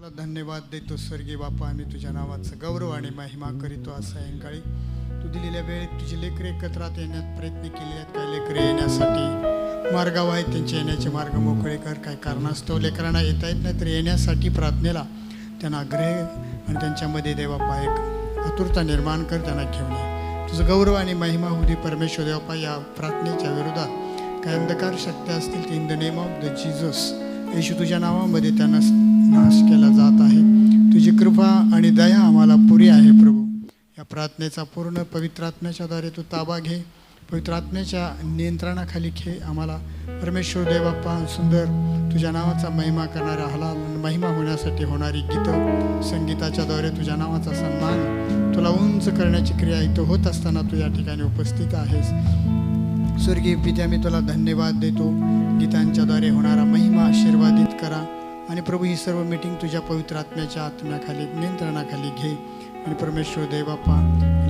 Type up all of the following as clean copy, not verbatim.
तुला धन्यवाद देतो स्वर्गीय बापा. आम्ही तुझ्या नावाचा गौरव आणि महिमा करीतो. आज सायंकाळी तू दिलेल्या वेळेत तुझी लेकरे एकत्रात येण्यात प्रयत्न केले आहेत. काही लेकरे येण्यासाठी मार्गाव आहेत, त्यांचे येण्याचे मार्ग मोकळे कर. काही कारणास्तव लेकरांना येता येत नाही तर येण्यासाठी प्रार्थनेला त्यांना आग्रह आणि त्यांच्यामध्ये देवापा एक आतुरता निर्माण कर. त्यांना घेऊन ये. तुझं गौरव आणि महिमा होऊ दे परमेश्वर देवापा. या प्रार्थनेच्या विरोधात काही अंधकार शक्ती असतील ते in the name of the Jesus येशू तुझ्या नावामध्ये त्यांना नाश केला जात आहे. तुझी कृपा आणि दया आम्हाला पुरी आहे प्रभू. या प्रार्थनेचा पूर्ण पवित्र आत्म्याच्या द्वारे तू ताबा घे. पवित्र आत्म्याच्या नियंत्रणाखाली घे. आम्हाला परमेश्वर देवाप्पा सुंदर तुझ्या नावाचा महिमा करणारा हलाल महिमा होण्यासाठी होणारी गीतं संगीताच्या द्वारे तुझ्या नावाचा सन्मान तुला उंच करण्याची क्रिया इथं होत असताना तू या ठिकाणी उपस्थित आहेस. स्वर्गीय पित्या, मी तुला धन्यवाद देतो. गीतांच्याद्वारे होणारा महिमा आशीर्वादित करा आणि प्रभू ही सर्व मीटिंग तुझ्या पवित्र आत्म्याच्या आत्म्याखाली नियंत्रणाखाली घे. आणि परमेश्वर देवापा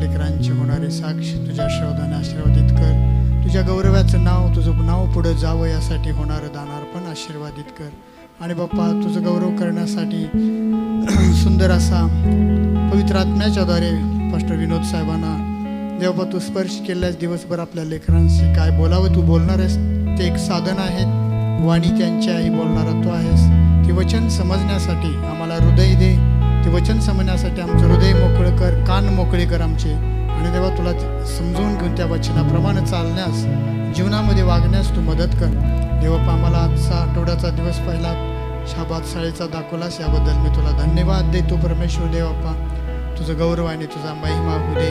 लेकरांचे होणारे साक्ष तुझ्या शोधाने आशीर्वादित कर. तुझ्या गौरवाचं नाव तुझं नाव पुढं जावं यासाठी होणारं दानार पण आशीर्वादित कर. आणि बाप्पा तुझं गौरव करण्यासाठी सुंदर असा पवित्र आत्म्याच्याद्वारे पास्टर विनोद साहेबांना देवबा तू स्पर्श केल्यास दिवसभर आपल्या लेकरांशी काय बोलावं तू बोलणार आहेस. ते एक साधन आहेत. वाणी त्यांची आई, बोलणारा तू आहेस. ते वचन समजण्यासाठी आम्हाला हृदय दे. ते वचन समजण्यासाठी आमचं हृदय मोकळं कर, कान मोकळे कर आमचे. आणि देवा तुला समजून घेऊन त्या वचनाप्रमाणे चालण्यास जीवनामध्ये वागण्यास तू मदत कर. देवप्पा आम्हाला आजचा आठवड्याचा दिवस पहिला शाबात शाळेचा दाखवलास याबद्दल मी तुला धन्यवाद देतो परमेश्वर देवप्पा. तुझं गौरव आणि तुझा महिमा होऊ दे.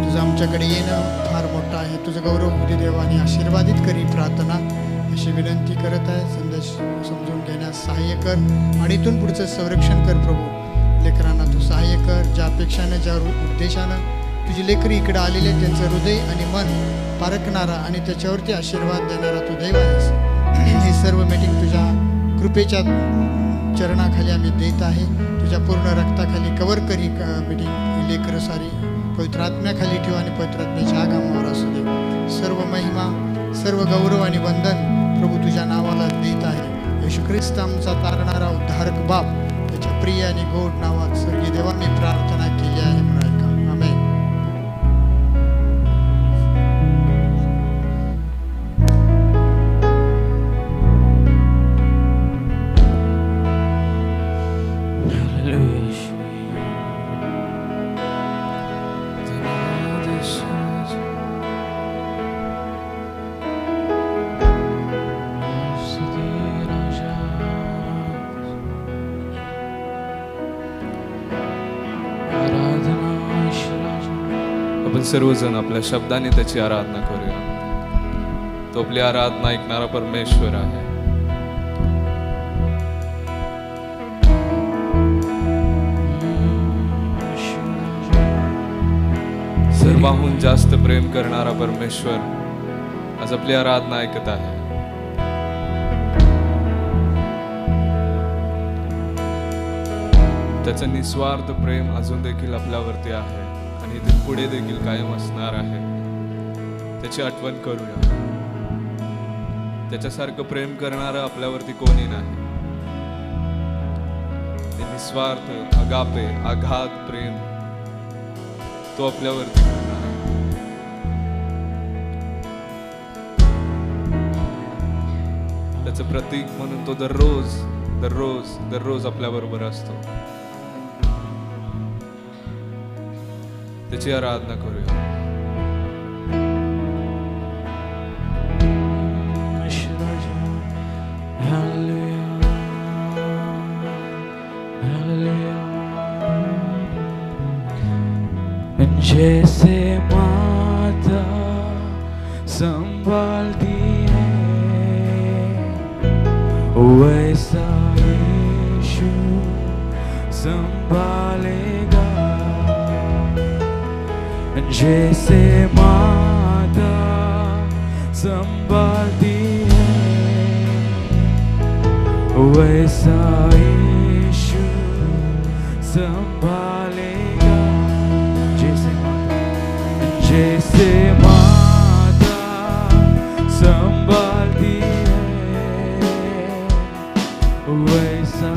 तुझं आमच्याकडे येणं फार मोठं आहे. तुझं गौरव होऊ दे देवा आणि आशीर्वादित करी प्रार्थना अशी विनंती करत आहे. संदेश समजून घेण्यास सहाय्य कर आणि इथून पुढचं संरक्षण कर प्रभू. लेकरांना तू सहाय्य कर. ज्या अपेक्षानं ज्या उद्देशानं तुझी लेकरी इकडं आलेले त्यांचं हृदय आणि मन पारखणारा आणि त्याच्यावरती आशीर्वाद देणारा तू देव आहेस. ही सर्व मीटिंग तुझ्या कृपेच्या चरणाखाली आम्ही देत आहे. तुझ्या पूर्ण रक्ताखाली कवर करी मीटिंग लेकरं सारी पवित्र आत्म्याखाली ठेवा आणि पवित्र आत्म्याच्या आगमावर असू दे. सर्व महिमा सर्व गौरव आणि वंदन प्रभू तुझ्या नावाला देत आहे. येशू ख्रिस्त आमचा तारणारा उद्धारक बाप त्याच्या प्रिय आणि गोड नावात स्वर्गीय देवा मी प्रार्थना केली आहे म्हणून ऐका. आमेन. सर्वजण आपल्या शब्दाने त्याची आराधना करूया. तो आपली आराधना ऐकणारा परमेश्वर आहे. सर्वाहून जास्त प्रेम करणारा परमेश्वर आज आपली आराधना ऐकत आहे. त्याचं निस्वार्थ प्रेम अजून देखील आपल्यावरती आहे आणि ते पुढे देखील कायम असणार आहे. त्याची आठवण करूया. त्याच्यासारखं प्रेम करणारं आपल्यावरती कोणी नाही. ते निस्वार्थ अगापे आघात प्रेम तो आपल्यावरती करणार आहे. त्याचं प्रतीक म्हणून तो दररोज दररोज दररोज आपल्याबरोबर असतो. त्याची आराधना करूया. जैसे माता संभालती है वैसा यीशु संभालेगा. जैसे माता संभालती है वैसा यीशु संभालेगा. जैसे माता संभालती है वैसा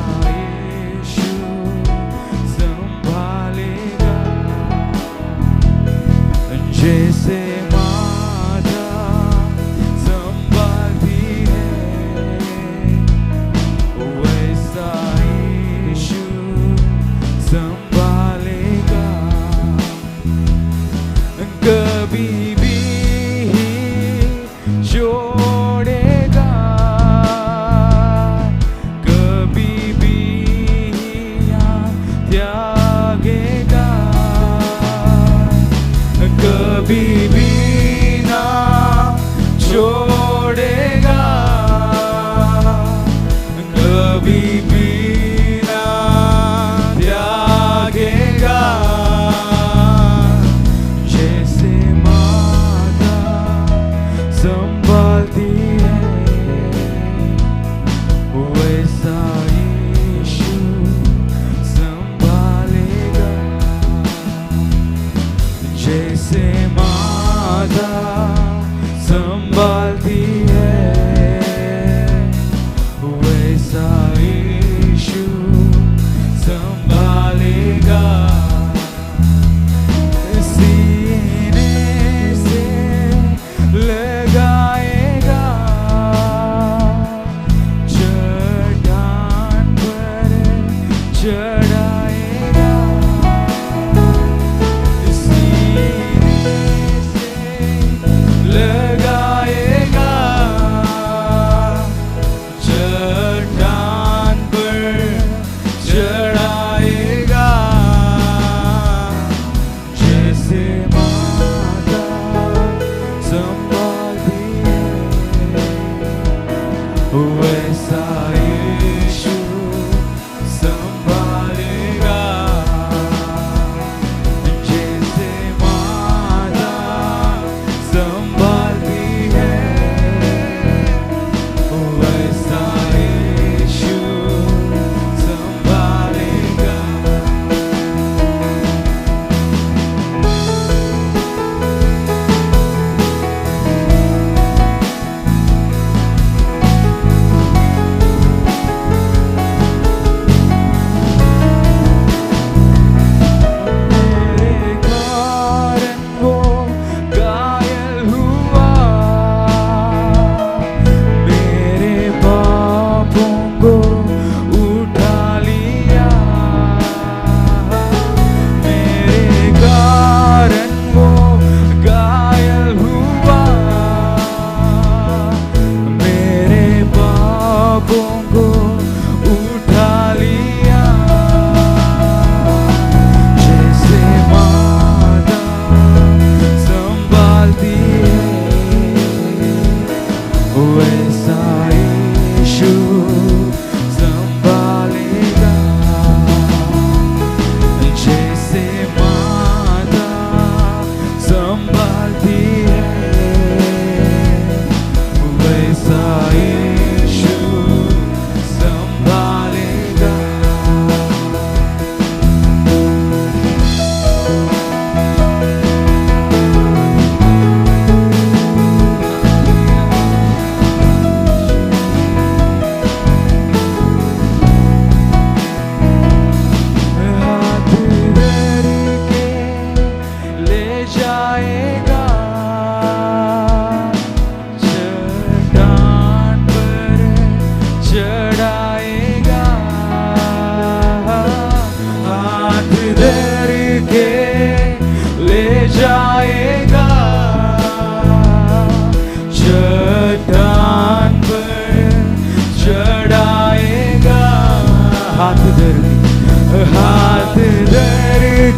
हाथ धर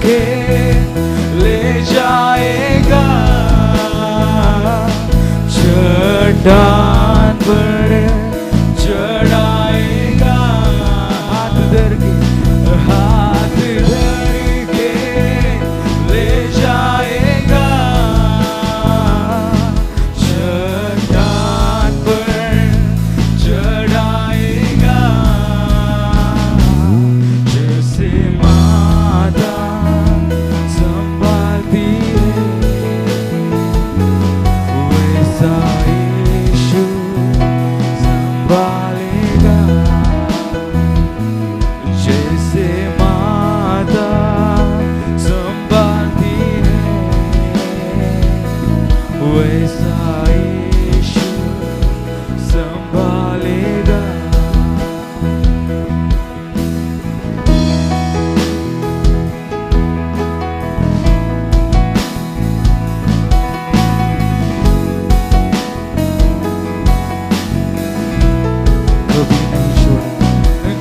के ले जाएगा, चट्टान पर चढ़ाएगा। हाथ धर के ले जाएगा, चट्टान पर चढ़ाएगा। जैसे माता संभालती है, वैसा यीशु संभालेगा। जैसे माता संभालती है, वैसा यीशु संभालेगा।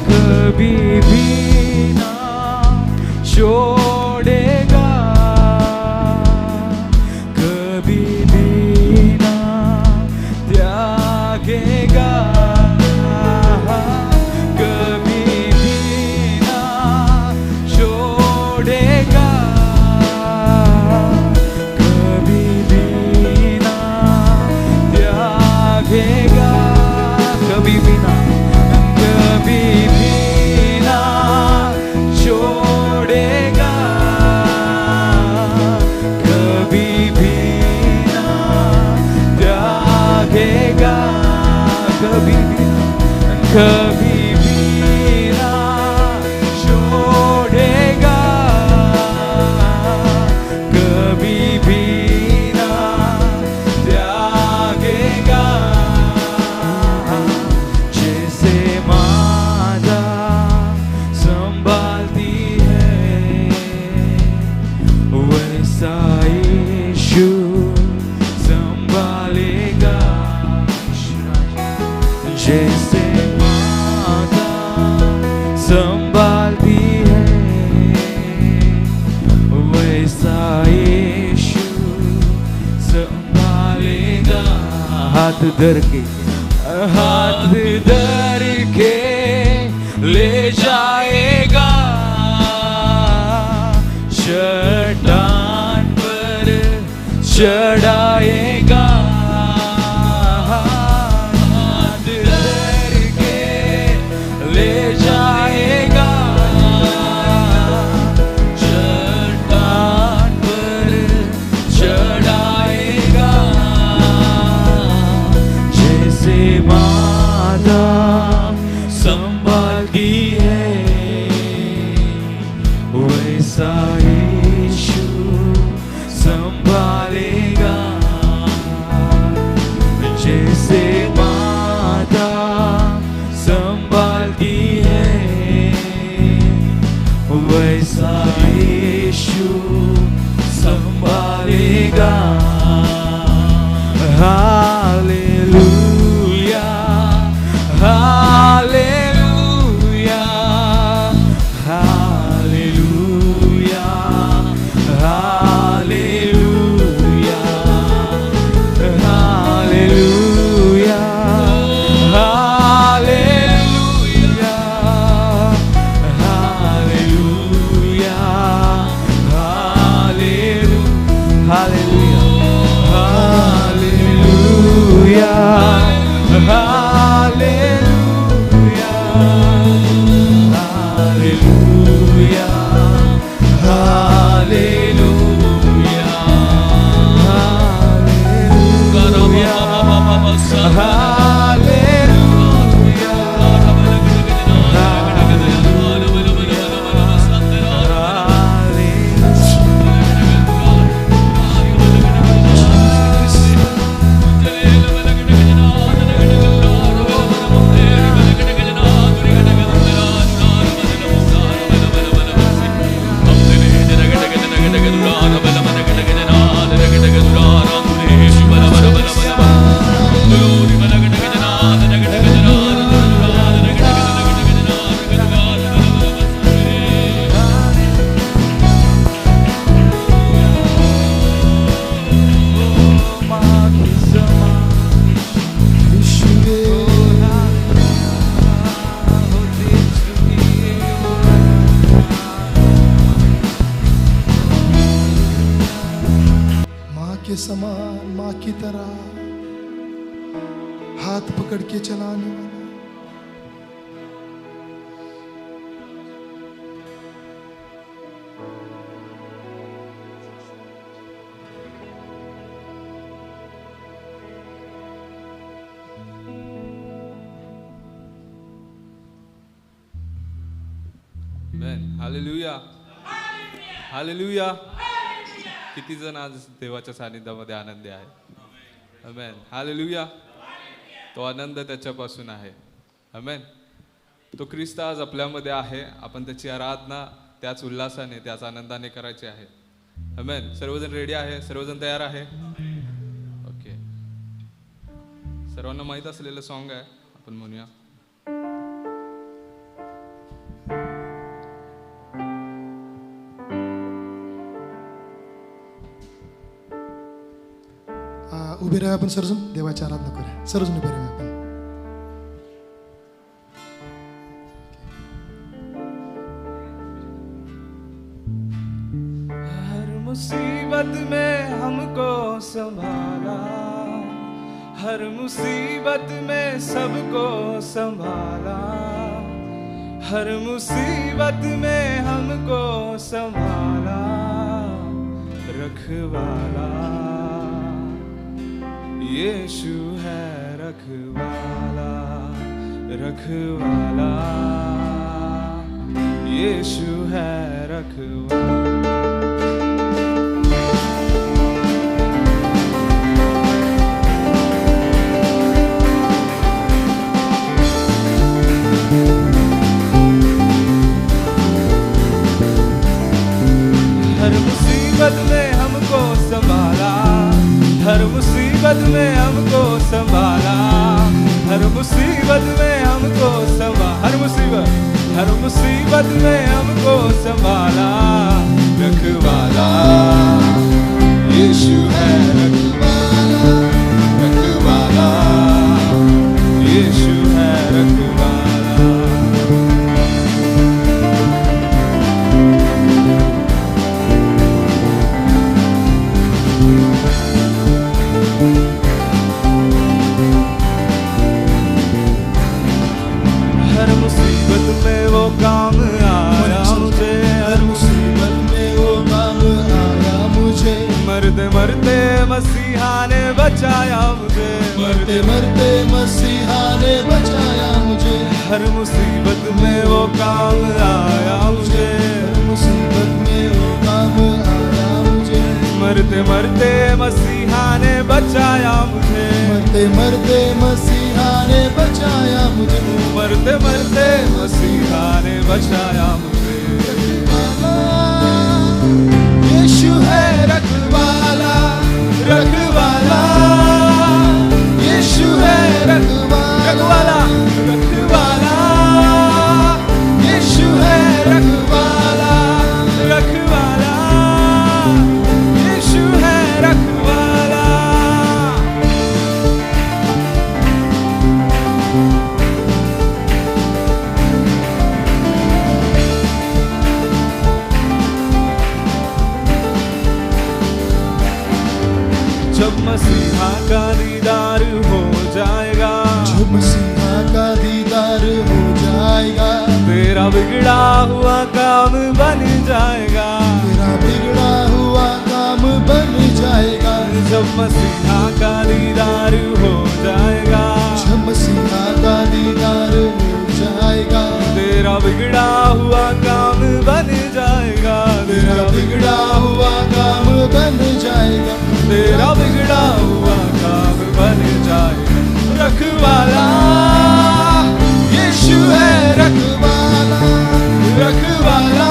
कभी भी ना छोड़ेगा, कभी भी ना त्यागेगा, कभी भी ना छोड़ेगा, कभी भी ना त्यागेगा, कभी भी ना छोड़ेगा, कभी भी ना त्यागेगा, कभी भी ना छोड़ेगा, कभी भी ना त्यागेगा। जैसे माता संभालती है, वैसा यीशु संभालेगा। जैसे माता संभालती है, वैसा यीशु संभालेगा। हाथ धर के ले जाएगा, चट्टान पर चढ़ाएगा। हाथ धर के ले जाएगा, चट्टान पर चढ़ाएगा। जैसे माता संभालती है, वैसा यीशु संभालेगा। जैसे माता संभालती है, वैसा यीशु संभालेगा। Hallelujah, hallelujah, hallelujah, hallelujah, hallelujah, hallelujah, hallelujah, hallelujah, hallelujah, hallelujah. पकड़ के चलाने वाला। आमेन. हालेलुया. हालेलुया. किती जण आज देवाच्या सानिध्यामध्ये आनंदी आहे? आमेन. हालेलुया. तो आनंद त्याच्यापासून आहे. आमेन. तो ख्रिस्त आज आपल्यामध्ये आहे. आपण त्याची आराधना त्याच उल्हासाने त्याच आनंदाने करायची आहे. आमेन. सर्वजण रेडी आहे? सर्वजण तयार आहे? ओके. सर्वांना माहित असलेलं सॉन्ग आहे, आपण म्हणूया. उभे राहा आपण सर्वजण, देवाची आराधना करूया. सर्वजण उभे राहा आपण. हर मुसीबत में हमको संभाला, हर मुसीबत में सबको संभाला, हर मुसीबत में हमको संभाला, रखवाला यीशु है, रखवाला रखवाला यीशु है, रखवाला. हर मुसीबत में हमको संभाला, हर मुसीबत में हमको संभाला, हर मुसीबत में हमको संभाला, हर मुसीबत में हमको संभाला, रखवाला यीशु है, रखवाला रखवाला यीशु है, रखवाला. हर मुसीबत में वो काम आया मुझे, हर मुसीबत में वो काम आया मुझे, मरते मरते मसीहा ने बचाया मुझे, मरते मरते मसीहा ने बचाया मुझे. हर मुसीबत में वो काम आया मुझे, हर मुसीबत में वो काम आया मुझे, मरते मरते मसीहा ने बचाया मुझे, मरते मरते मसीहा ने बचाया मुझे, मरते मरते मसीहा ने बचाया मुझे. यीशु है रखवाला, रखवाला यीशु है, रखवाला रखवाला यीशु है, रखवाला रखवाला यीशु है, रखवाला. जब मसीहा का दीदार हो जाएगा, जब मसीहा का दीदार हो जाएगा, तेरा बिगड़ा हुआ काम बन जाएगा, तेरा बिगड़ा हुआ काम बन जाएगा. जब मसीहा का दीदार हो जाएगा, जब मसीहा का दीदार हो जाएगा, तेरा बिगड़ा हुआ काम बन जाएगा, तेरा बिगड़ा हुआ काम बन जाएगा, तेरा बिगड़ा हुआ काम बन जाएगा. रखवाला यीशु है, रखवाला रखवाला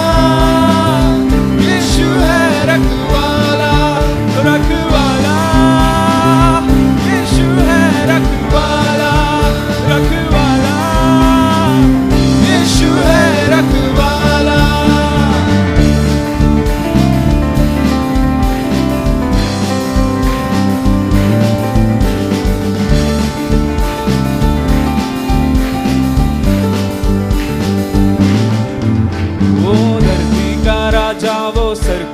यीशु है, रखवाला रखवाला यीशु है, रखवाला रखवाला यीशु है, रखवाला.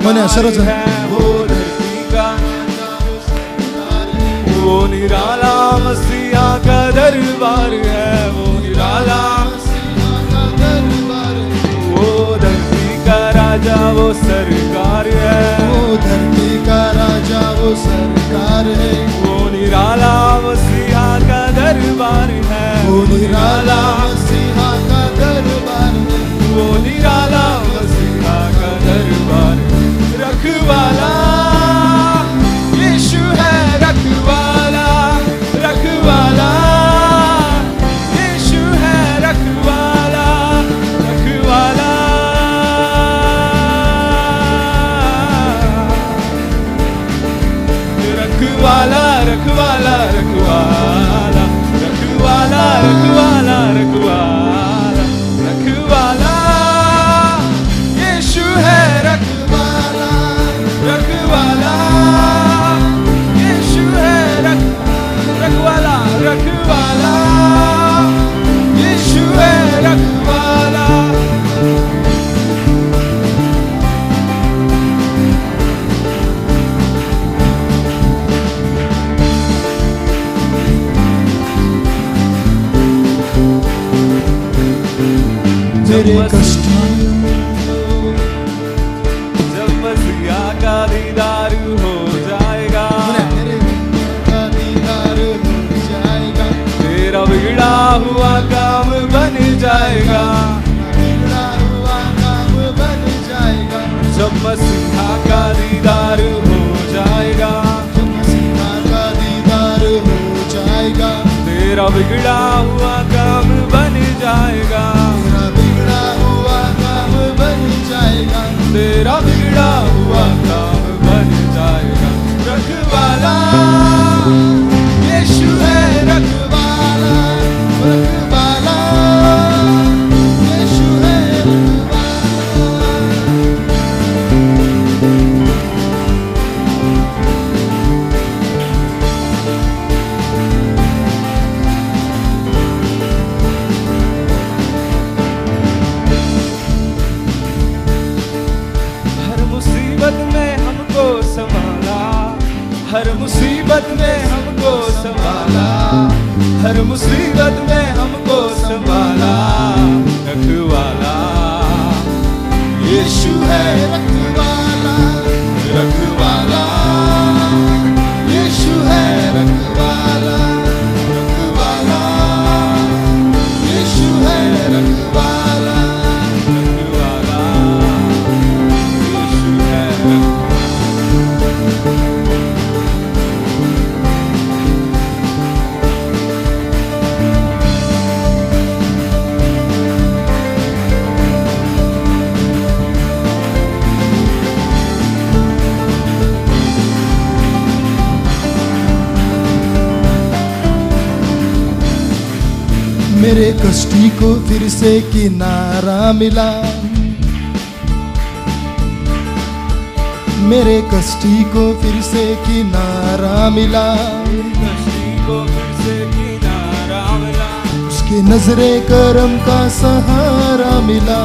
मने सर्वजण है वो धरती का, वो निराला मसीहा का दर दरबार है, वो निराला मसीहा का दरबार है, वो धरती का राजा वो सरकार है, वो धरती का राजा वो सरकार है, वो निराला मसीहा का दरबार है, वो निराला मसीहा का दरबार है, वो निराला मसीहा का दरबार है। रखवाला यीशु है, रखवाला रखवाला यीशु है, रखवाला रखवाला रखवाला रखवाला रखवाला रखवाला रखवाला रखवाला रखवाला यीशु है, रखवाला रखवाला यीशु है, रखवाला रखवाला यीशु है, रखवाला। मेरे कष्टों जब मसीहा का दीदार हो जाएगा, मेरे का दीदार हो जाएगा, तेरा बिगड़ा हुआ काम बन जाएगा, बिगड़ा हुआ काम बन जाएगा, जब मसीहा का दीदार हो जाएगा, जब मसीहा का दीदार हो जाएगा, तेरा बिगड़ा हुआ काम बन जाएगा, तेरा बिगड़ा हुआ काम बन जाएगा, तेरा बिगड़ा हुआ काम बन जाएगा। रखवाला यीशु है, रखवाला रखवाला यीशु है, रखवाला। हर मुसीबत में हमको संभाला, हर मुसीबत में हमको संभाला, हर मुसीबत में हमको संभाला। रखवाला यीशु है, रखवाला रखवाला यीशु है, रखवाला रखवाला यीशु है, रखवाला रखवाला यीशु है। मेरे कष्टी को फिर से किनारा मिला, मेरे कष्टी को फिर से किनारा मिला, कश्ती को फिर से किनारा मिला, उसके नजरे करम का सहारा मिला,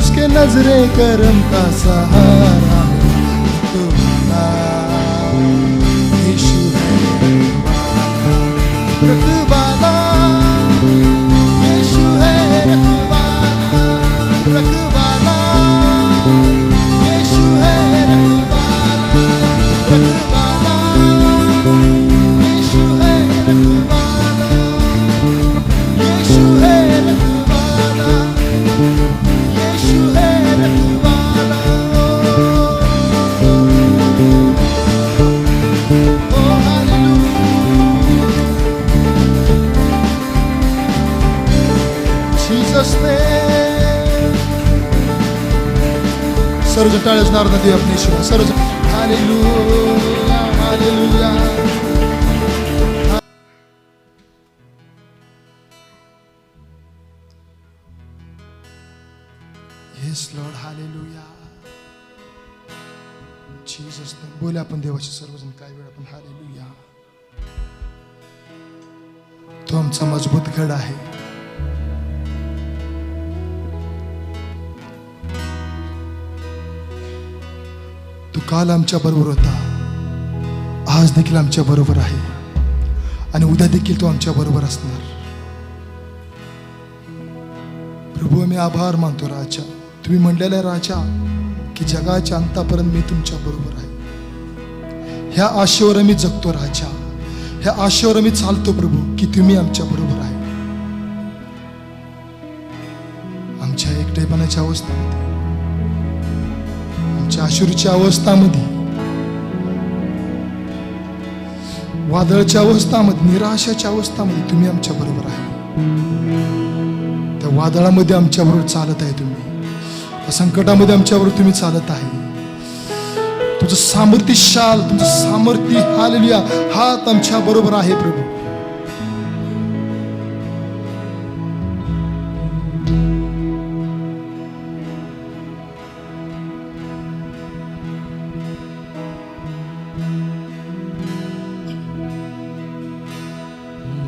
उसके नजरे करम का सहारा मिला। यीशु है रखवाला, यीशु है रखवाला, रखवाला यीशु है रखवाला, रखवाला यीशु है रखवाला, यीशु है रखवाला, यीशु है रखवाला। Oh hallelujah, Jesus name. सर्वजण टाळ्या वाजणार ना देव आपल्या येशूला, सर्वजण hallelujah hallelujah. Yes Lord hallelujah Jesus name. बोले आपण देवाचे सर्वजण काही वेळ आपण हालेलुया। तो आमचा मजबूत गड आहे, तो काल आमच्या बरोबर होता, आज देखील आमच्या बरोबर आहे आणि उद्या देखील तो आमच्या बरोबर असणार. प्रभू आम्ही आभार मानतो राजा. तुम्ही म्हणलेला राजा की जगाच्या अंतापर्यंत मी तुमच्या बरोबर आहे. ह्या आशेवर आम्ही जगतो राजा. ह्या आशेवर आम्ही चालतो प्रभू की तुम्ही आमच्या बरोबर आहे. आमच्या एकटेपणाच्या अवस्थेमध्ये, आमच्या आशुरीच्या अवस्थामध्ये, वादळच्या अवस्थामध्ये, निराशाच्या अवस्थामध्ये तुम्ही आमच्या बरोबर आहे. त्या वादळामध्ये आमच्या बरोबर चालत आहे तुम्ही. त्या संकटामध्ये आमच्या बरोबर तुम्ही चालत आहे. तुझं सामर्थ्य शाल, तुझं सामर्थ्य हालेलुया हात आमच्या बरोबर आहे प्रभू.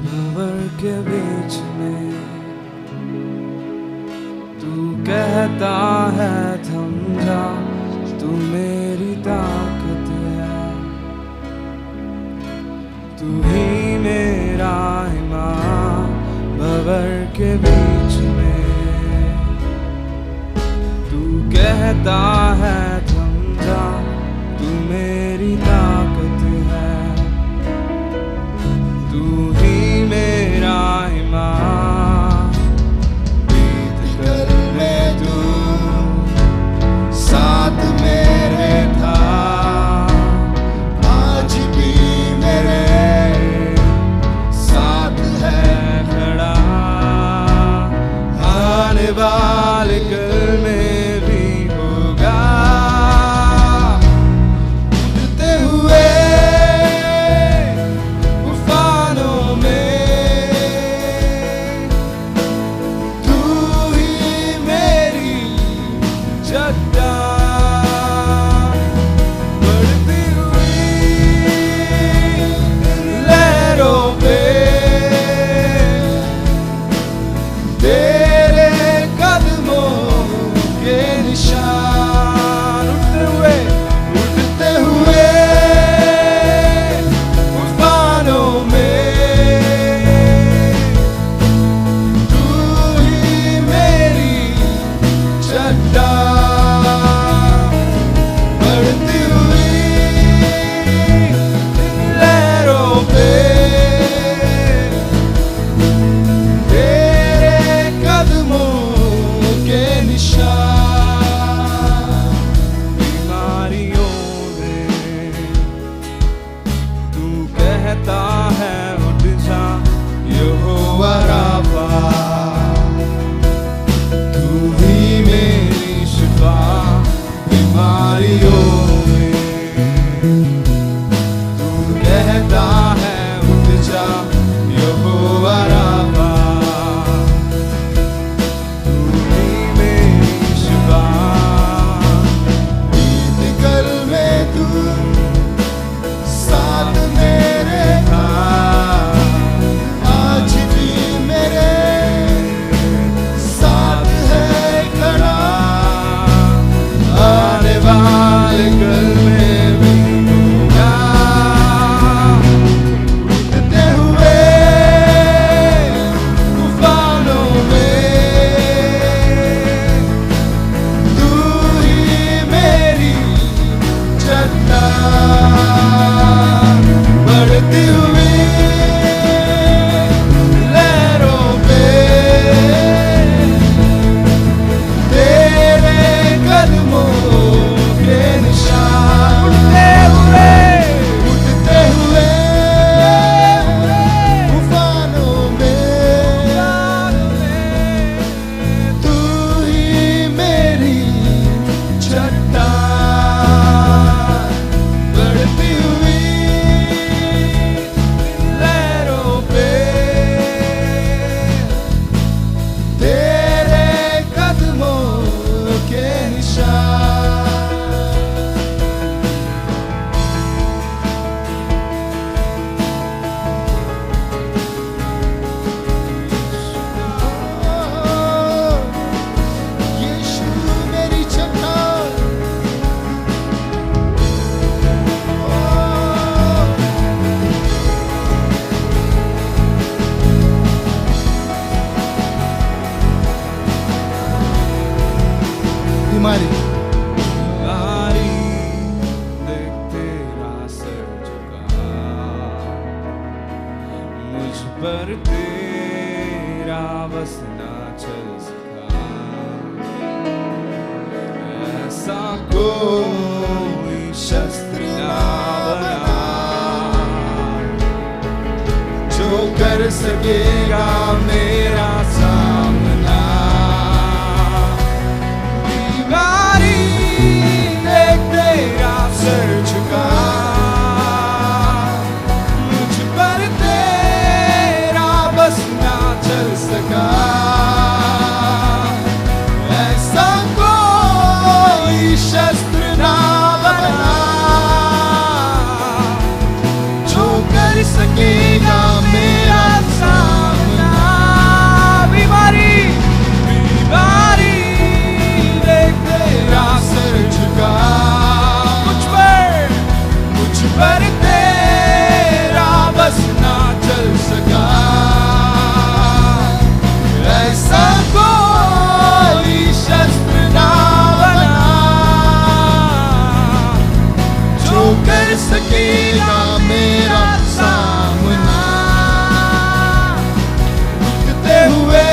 भंवर के बीच में तू कहता है थम जा, तू मेरी ताकत है, तू ही मेरा ईमान. भंवर के बीच में तू कहता है थम जा, तू मेरी ताकत है, तू ही मेरा ईमान. बीत कर में तू साथ मेरे था, आज भी मेरे साथ है खड़ा. आने वाले कल में भी होगा. उठते हुए तूफानों में तू ही मेरी चट्टान. बढ़ती हुई लहरों पे तेरे कदमों के निशान. उठते हुए तूफानों में तू ही मेरी चट्टान. बढ़ती हुई लहरों पे तेरे बीमारी बीमारी देख तेरा सर झुका, मुझ पर तेरा बस ना चल सका। ऐसा कोई शस्त्र ना बना जो कर सकेगा मेरा सामना। बीमारी देख तेरा सर झुका, मुझ पर तेरा बस ना चल सका। ऐसा कोई शस्त्र ना बना जो कर सकेगा मेरा सामना। बीमारी बीमारी देख तेरा सर झुका, मुझ पर तेरा बस ना चल सका। ऐसा कोई शस्त्र ना बना जो कर सकेगा मेरा सामना। रुकते हुए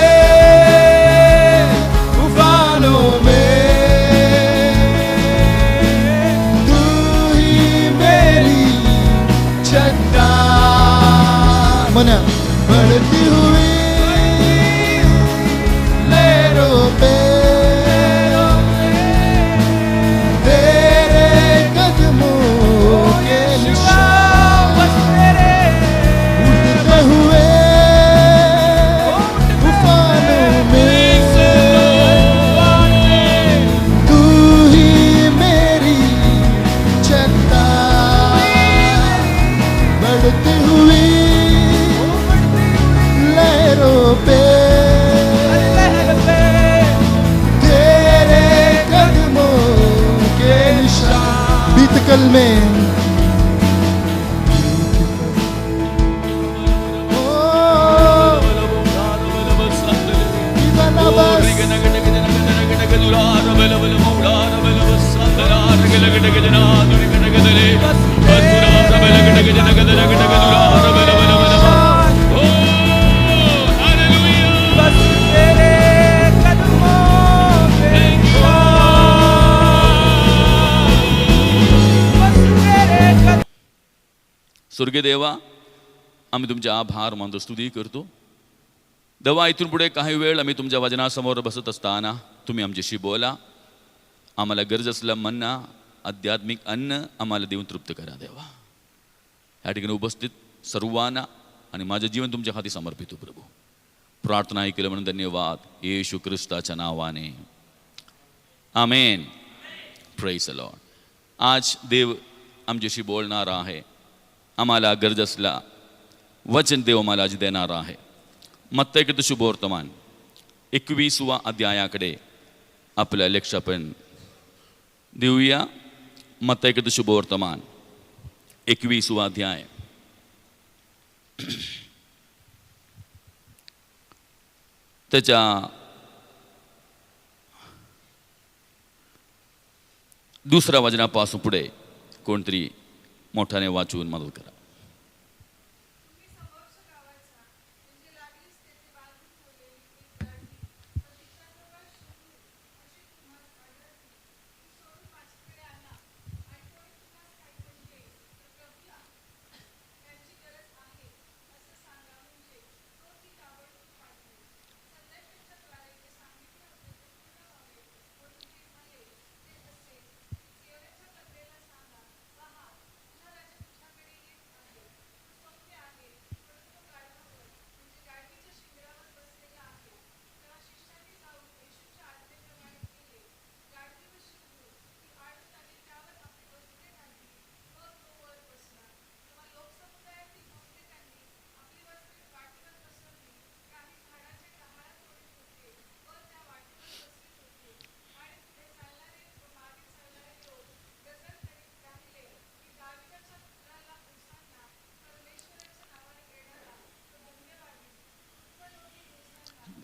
तूफानों में तू ही मेरी चट्टान। मना बढ़ती हुई लहरों पे तेरे कदमों के निशान। उड़ते हुए तूफानों में तू ही मेरी चट्टान। बढ़ती हुई लहरों पे तेरे कदमों के निशान। बीतकल में स्वर्गीय देवा, आम्ही तुमचे आभार मानतो, स्तुती करतो. देवा, इथून पुढे काही वेळ आम्ही तुमच्या वचनासमोर बसत असताना तुम्ही आमच्याशी बोला. आम्हाला गरज असला मन्ना, आध्यात्मिक अन्न आम्हाला देऊन तृप्त करा देवा. या ठिकाणी उपस्थित सर्वांना आणि माझं जीवन तुमच्या हाती समर्पितो प्रभू. प्रार्थना ऐकलं म्हणून धन्यवाद, येशू ख्रिस्ताच्या नावाने, आमेन. Praise the Lord. आज देव आमच्याशी बोलणार आहे. आम्हाला गरज असला वचन देव आम्हाला आज देणार आहे. मत्तई शुभवर्तमान 21वा अध्यायाकडे आपलं लक्ष आपण देऊया. मत्तई शुभवर्तमान 21वा अध्याय. त्याच्या दुसऱ्या वचनापासून पुढे कोणतरी मोठ्याने वाचून मदत करा.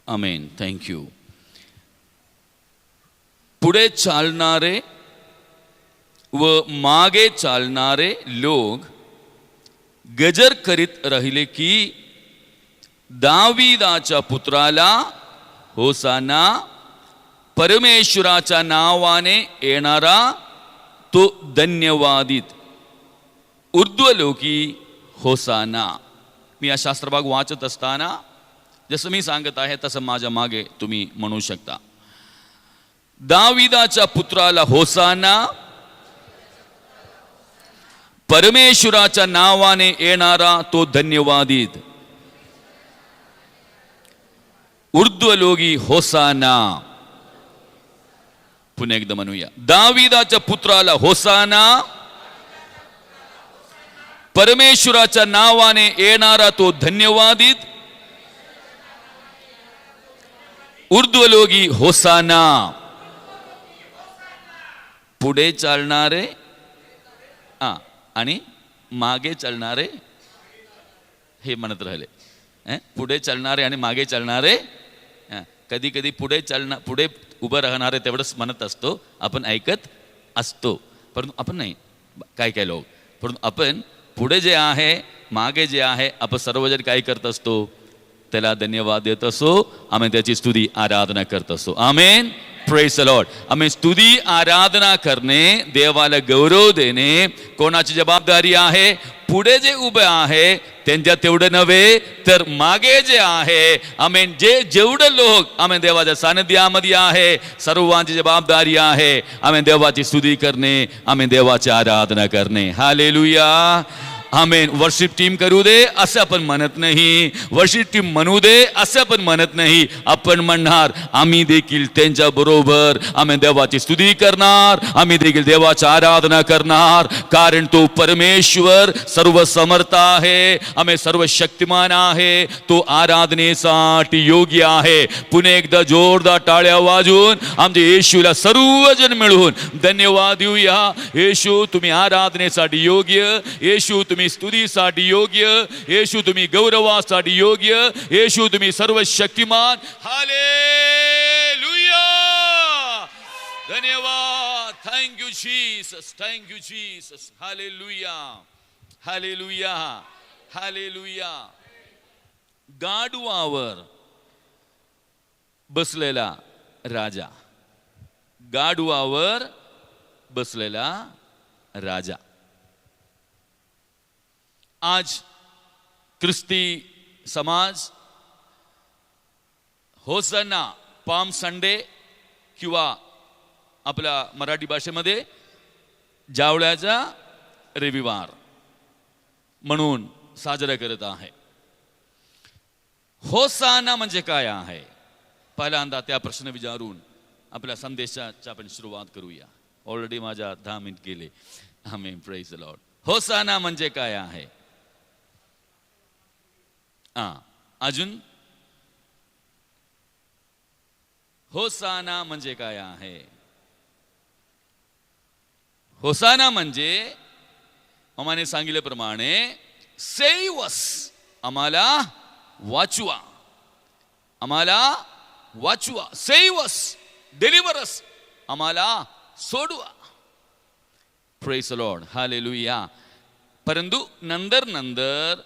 आमेन. थँक्यू. पुढे चालणारे व मागे चालणारे लोक गजर करीत राहिले की दाविदाच्या पुत्राला होसाना, परमेश्वराच्या नावाने येणारा तो धन्यवादित, ऊर्ध्वलोकी होसाना. मी हा शास्त्रभाग वाचत असताना जसं मी सांगत आहे तसं माझ्या मागे तुम्ही म्हणू शकता. दाविदाच्या पुत्राला होसाना, परमेश्वराच्या नावाने येणारा तो धन्यवादित, ऊर्ध्वलोकी होसाना. पुन्हा एकदा म्हणूया. दाविदाच्या पुत्राला होसाना, परमेश्वराच्या नावाने येणारा तो धन्यवादित, ऊर्ध्वलोकी होसाना. पुढे चालणारे आणि मागे चालणारे हे म्हणत राहिले. पुढे चालणारे आणि मागे चालणारे. कधी कधी पुढे उभं राहणारे तेवढंच म्हणत असतो, आपण ऐकत असतो, परंतु आपण नाही काय काय लोक, परंतु आपण पुढे जे आहे मागे जे आहे आपण सर्वजण काय करत असतो, त्याला धन्यवाद देत असो, आम्ही त्याची स्तुती आराधना करत असतो. आमेन. Praise the lord. आम्ही स्तुती आराधना करणे, देवाला गौरव देणे कोणाची जबाबदारी आहे? पुढे जे उभे आहे त्यांच्या तेवढं नव्हे तर मागे जे आहे, आमेन, जेवढं लोक आम्ही देवाच्या सानिध्यामध्ये आहे सर्वांची जबाबदारी आहे आम्ही देवाची स्तुती करणे, आम्ही देवाची आराधना करणे. हालेलुया. आमेन. वर्शिप टीम करू दे असं आपण म्हणत नाही, वर्शिप टीम म्हणू दे असं आपण म्हणत नाही. आपण म्हणणार आम्ही देखील त्यांच्या बरोबर आम्ही देवाची स्तुती करणार, आम्ही देखील देवाची आराधना करणार, कारण तो परमेश्वर सर्व समर्थ आहे, आम्ही सर्व शक्तिमान आहे, तो आराधनेसाठी योग्य आहे. पुन्हा एकदा जोरदार टाळ्या वाजवून आमच्या येशूला सर्वजण मिळून धन्यवाद देऊया. येशू तुम्ही आराधनेसाठी योग्य, येशू तुम्ही स्तुतीसाठी योग्य, येशू तुम्ही गौरवासाठी योग्य, येशू तुम्ही सर्व शक्तिमान. हालेलुया. धन्यवाद. Thank you Jesus, thank you Jesus. Hallelujah, hallelujah, hallelujah. गाढवावर बसलेला राजा, गाढवावर बसलेला राजा. आज ख्रिस्ती समाज होसाना पाम संडे किंवा आपल्या मराठी भाषेमध्ये जावळ्याचा रविवार म्हणून साजरा करत आहे. होसाना म्हणजे काय आहे? पहिल्यांदा त्या प्रश्न विचारून आपल्या संदेशाची आपण सुरुवात करूया. ऑलरेडी माझ्या 10 मिनिट गेले. Amen. Praise the lord. Hosanna म्हणजे काय आहे? अजून होसाना म्हणजे काय आहे? होसाना म्हणजे आम्हाने सांगितल्याप्रमाणे सेव्ह अस, आम्हाला वाचवा, आम्हाला वाचवा. सेव्ह अस, डिलिव्हर अस, आम्हाला सोडवा. Praise the Lord. हालेलुया. परंतु नंतर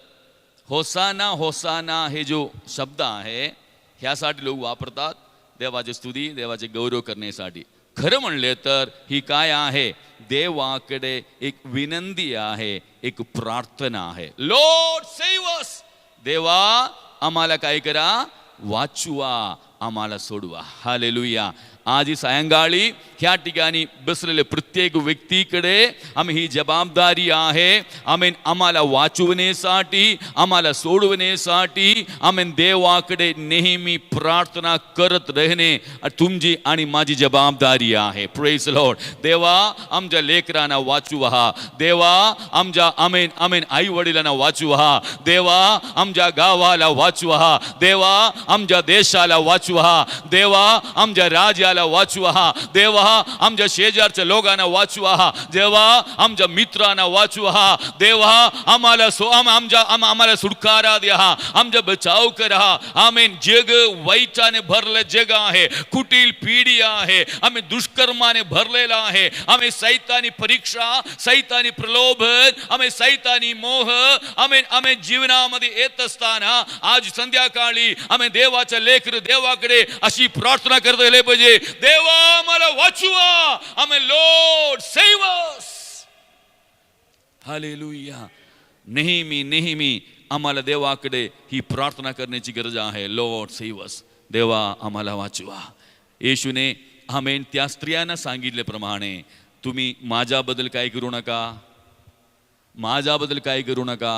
होसाना, होसाना हे जो शब्द आहे ह्यासाठी लोक वापरतात देवाची स्तुती, देवाचे गौरव करण्यासाठी. खरं म्हणले तर ही काय आहे? देवाकडे एक विनंती आहे, एक प्रार्थना आहे. लॉर्ड सेव्ह अस. देवा आम्हाला काय करा? वाचवा, आम्हाला सोडवा. हालेलुया. आज ही सायंकाळी ह्या ठिकाणी बसलेले प्रत्येक व्यक्तीकडे आम्ही ही जबाबदारी आहे. आमेन. आम्हाला वाचवण्यासाठी, आम्हाला सोडवण्यासाठी आमेन देवाकडे नेहमी प्रार्थना करत राहणे तुमची आणि माझी जबाबदारी आहे. Praise the Lord. देवा आमच्या लेकरांना वाचवा, देवा आमच्या आमेन आमेन आई वडिलांना वाचवा, देवा आमच्या गावाला वाचवा, देवा आमच्या देशाला वाचवा, वाचवा. देवा आमच्या राज्याला वाचवा. देवा आमच्या शेजारच्या लोकांना वाचवा. देवा आमच्या मित्रांना वाचवा. देवा आम्हाला आम्हाला सुटकारा द्या. आमचा बचाव करा. आमेन. जग वाईटाने भरले जग आहे. कुटील पिढी आहे. आम्ही दुष्कर्माने भरलेला आहे. आम्ही सैतानी परीक्षा, सैतानी प्रलोभन, आम्ही सैतानी मोह, आम्ही जीवनामध्ये येत असताना आज संध्याकाळी आम्ही देवाच्या लेकर देवाकडे अशी प्रार्थना करता गेले पाहिजे. देवा आम्हाला वाचवा. आम्ही लॉर्ड सेव्ह अस. हालेलुया. नेहमी आम्हाला देवाकडे ही प्रार्थना करण्याची गरज आहे. लॉर्ड सेव्ह अस. देवा आम्हाला वाचवा. येशूने आमेन त्या स्त्रियांना सांगितल्याप्रमाणे तुम्ही माझ्याबद्दल काय करू नका, माझ्याबद्दल काय करू नका,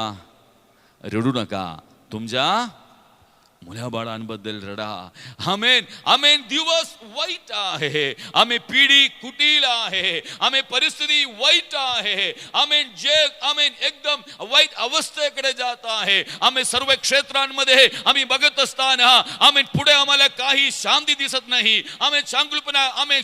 रडू नका. तुमच्या मुलाबाळांबद्दल रडा. आमेन. आमेन. दिवस वाईट आहे. आम्ही पिढी कुटील आहे. आम्ही परिस्थिती वाईट आहे. आमेन. जग आमेन एकदम वाईट अवस्थेकडे जात आहे. आम्ही सर्व क्षेत्रांमध्ये आम्ही बघत असताना आमेन पुढे आम्हाला काही शांती दिसत नाही. आम्ही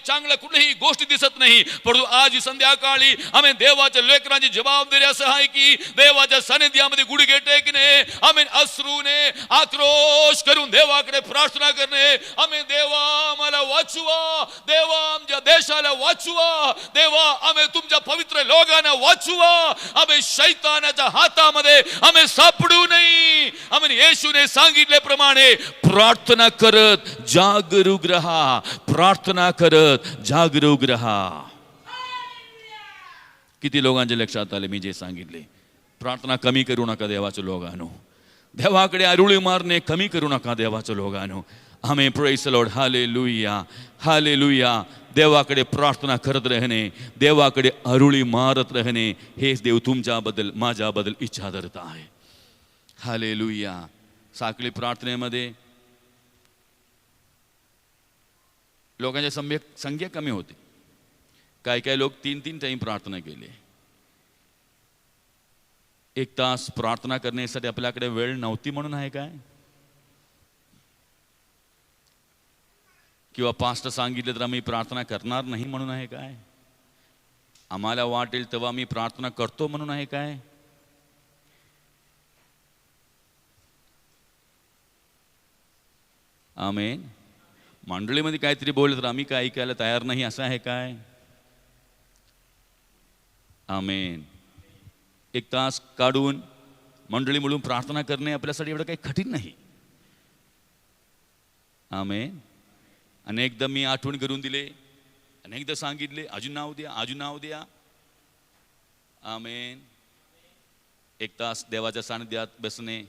चांगलं कुठलीही गोष्ट दिसत नाही. परंतु आज संध्याकाळी आम्ही देवाच्या लेकरांची जबाबदारी असं आहे की देवाच्या सानिध्यामध्ये गुडघे टेकणे, आमेन अश्रूने आक्रोश करून देवाकडे प्रार्थना करणे. आम्ही देवा आम्हाला वाचवा. देवा आमच्या देशाला वाचवा. देवा आम्ही तुमच्या पवित्र लोकांना वाचवा. आम्ही शैतानाच्या हातामध्ये आम्ही सापडू नये. आम्ही येशूने सांगितल्याप्रमाणे प्रार्थना करत जागरूक रहा. प्रार्थना करत जागरूक रहा. किती लोकांच्या लक्षात आले मी जे सांगितले? प्रार्थना कमी करू नका देवाच्या लोकांनो. देवाकडे आरुळी मारणे कमी करू नका देवाच्या लोकांनो. आम्ही praise the Lord. Hallelujah. Hallelujah. देवाकडे प्रार्थना करत राहणे, देवाकडे आरुळी मारत राहणे, हेच देव तुमच्याबद्दल माझ्याबद्दल इच्छा धरत आहे. हालेलुया. साखळी प्रार्थनेमध्ये लोकांची संख्या कमी होती. काही लोक 3 टाइम प्रार्थना केली. 1 तास प्रार्थना करण्यासाठी आपल्याकडे वेळ नव्हती म्हणून आहे काय? किंवा पास्टर सांगितलं तर आम्ही प्रार्थना करणार नाही म्हणून आहे काय? आम्हाला वाटेल तेव्हा मी प्रार्थना करतो म्हणून आहे काय? आमेन. मंडळीमध्ये काहीतरी बोललं तर आम्ही काय ऐकायला तयार नाही असं आहे काय? आमेन. 1 तास काढून मंडळी मिळून प्रार्थना करणे आपल्यासाठी एवढं काही कठीण नाही. आमेन. अनेकदा मी आठवण करून दिले, अनेकदा सांगितले, अजून नाव द्या, अजून नाव द्या. आमेन. 1 तास देवाच्या सानिध्यात बसणे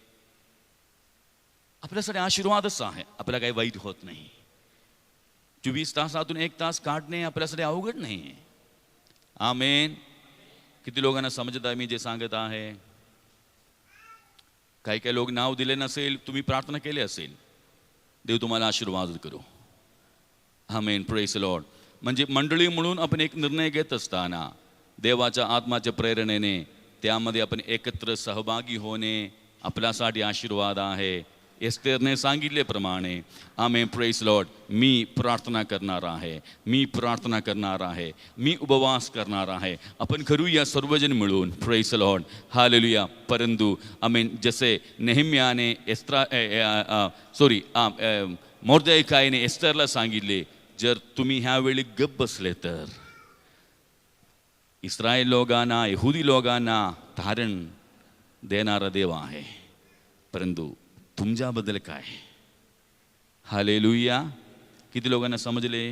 आपल्यासाठी आशीर्वादच आहे. आपल्याला काही वाईट होत नाही. 24 तासातून 1 तास काढणे आपल्यासाठी अवघड नाही. आमेन. किती लोकांना समजत आहे मी जे सांगत आहे? काही लोक नाव दिले नसेल, तुम्ही प्रार्थना केली असेल, देव तुम्हाला आशीर्वाद करू. आमेन. Praise the lord. म्हणजे मंडळी म्हणून आपण एक निर्णय घेत असताना देवाच्या आत्माच्या प्रेरणेने त्यामध्ये आपण एकत्र सहभागी होणे आपल्यासाठी आशीर्वाद आहे. एस्तेरने सांगितल्याप्रमाणे आमेन. Praise Lord. मी प्रार्थना करणार आहे, मी प्रार्थना करणार आहे, मी उपवास करणार आहे. आपण करूया सर्वजण मिळून. Praise Lord. हालेलुया. परंतु आमेन जसे नेहम्याने मोर्देखाईने एस्तेरला सांगितले, जर तुम्ही ह्यावेळी गप्प बसले तर इस्रायल लोकांना, यहुदी लोकांना तारण देणारा देव आहे. परंतु तुमच्याबद्दल काय? हालेलुया. किती लोकांना समजले?